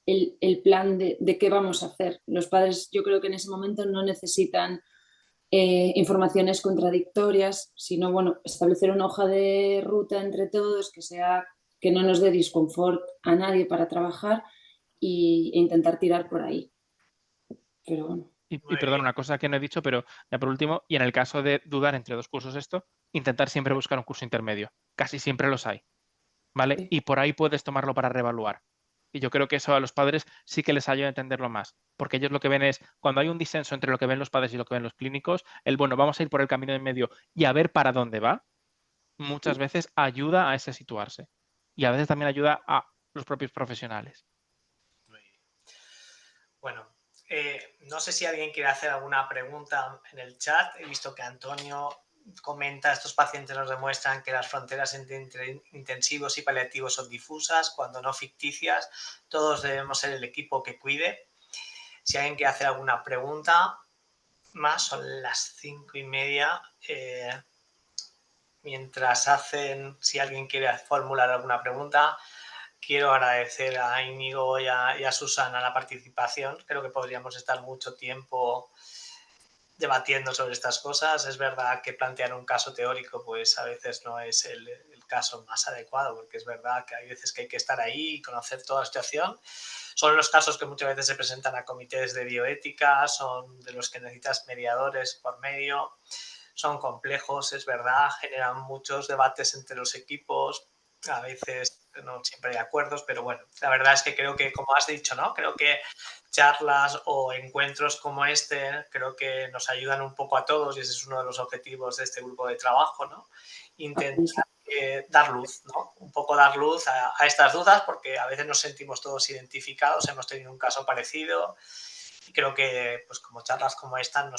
Speaker 4: el plan de qué vamos a hacer. Los padres yo creo que en ese momento no necesitan informaciones contradictorias, sino bueno, establecer una hoja de ruta entre todos que no nos dé disconfort a nadie para trabajar e intentar tirar por ahí. Pero bueno.
Speaker 2: Y perdón, una cosa que no he dicho, pero ya por último, y en el caso de dudar entre dos cursos intentar siempre buscar un curso intermedio. Casi siempre los hay, ¿vale?
Speaker 4: Sí.
Speaker 2: Y por ahí puedes tomarlo para reevaluar. Y yo creo que eso a los padres sí que les ayuda a entenderlo más, porque ellos lo que ven es, cuando hay un disenso entre lo que ven los padres y lo que ven los clínicos, bueno, vamos a ir por el camino en medio y a ver para dónde va, muchas veces ayuda a ese situarse. Y a veces también ayuda a los propios profesionales.
Speaker 1: Bueno, no sé si alguien quiere hacer alguna pregunta en el chat. He visto que Antonio comenta, estos pacientes nos demuestran que las fronteras entre intensivos y paliativos son difusas, cuando no ficticias. Todos debemos ser el equipo que cuide. Si alguien quiere hacer alguna pregunta más, son las 5:30. Mientras si alguien quiere formular alguna pregunta, quiero agradecer a Íñigo y a Susana la participación. Creo que podríamos estar mucho tiempo debatiendo sobre estas cosas. Es verdad que plantear un caso teórico pues a veces no es el caso más adecuado, porque es verdad que hay veces que hay que estar ahí y conocer toda la situación. Son los casos que muchas veces se presentan a comités de bioética, son de los que necesitas mediadores por medio, son complejos, es verdad, generan muchos debates entre los equipos, a veces no siempre hay acuerdos, pero bueno, la verdad es que creo que, como has dicho, ¿no? Creo que charlas o encuentros como este creo que nos ayudan un poco a todos y ese es uno de los objetivos de este grupo de trabajo, ¿no? Intentar dar luz, ¿no? Un poco dar luz a estas dudas porque a veces nos sentimos todos identificados, hemos tenido un caso parecido y creo que pues como charlas como esta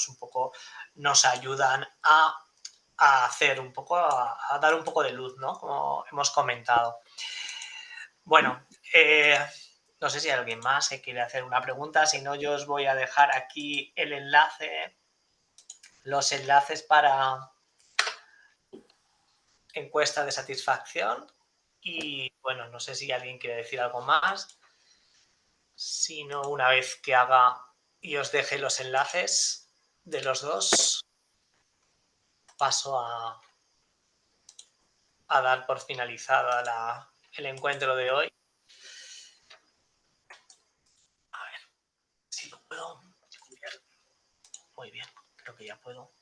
Speaker 1: nos ayudan a hacer un poco, a dar un poco de luz, ¿no? Como hemos comentado. Bueno, No sé si hay alguien más que quiere hacer una pregunta, si no yo os voy a dejar aquí el enlace, los enlaces para encuesta de satisfacción y bueno, no sé si alguien quiere decir algo más. Si no, una vez que haga y os deje los enlaces de los dos, paso a dar por finalizada el encuentro de hoy. A ver si lo puedo. Muy bien, creo que ya puedo.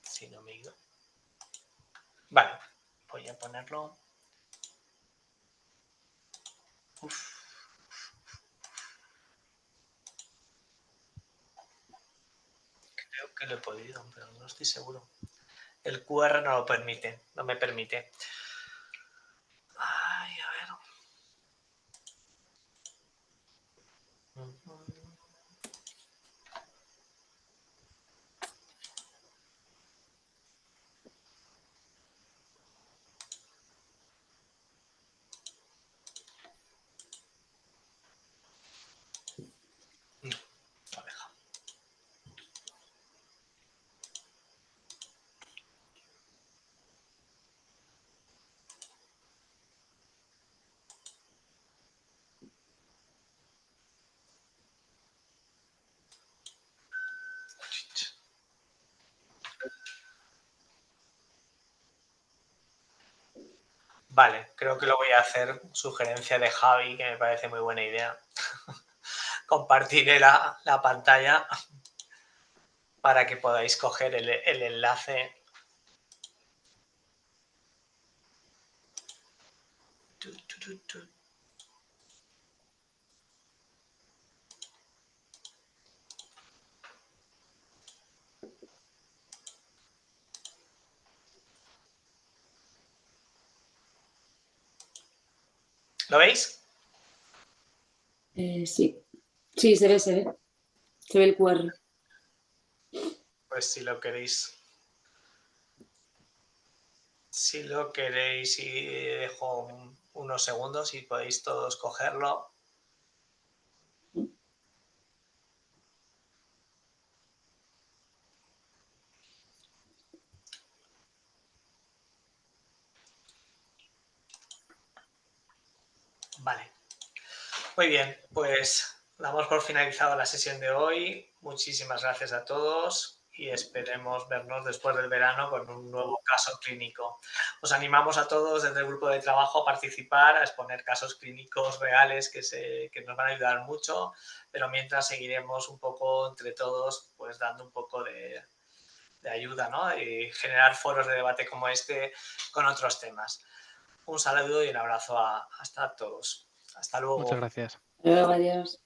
Speaker 1: Si no me he ido. Vale, voy a ponerlo. Uf. Creo que lo he podido, pero no estoy seguro. El QR no lo permite, no me permite. Ay, a ver. No deja. Vale, creo que lo voy a hacer. Sugerencia de Javi, que me parece muy buena idea. Compartiré la pantalla para que podáis coger el enlace. ¿Lo veis?
Speaker 4: Sí, sí, se ve. Se ve el QR.
Speaker 1: Pues si lo queréis. Si lo queréis y dejo unos segundos y podéis todos cogerlo. Vale. Muy bien, pues damos por finalizada la sesión de hoy. Muchísimas gracias a todos y esperemos vernos después del verano con un nuevo caso clínico. Os animamos a todos desde el grupo de trabajo a participar, a exponer casos clínicos reales que nos van a ayudar mucho, pero mientras seguiremos un poco entre todos, pues dando un poco de ayuda, ¿no? Y generar foros de debate como este con otros temas. Un saludo y un abrazo hasta todos. Hasta luego.
Speaker 2: Muchas gracias.
Speaker 4: Luego, adiós.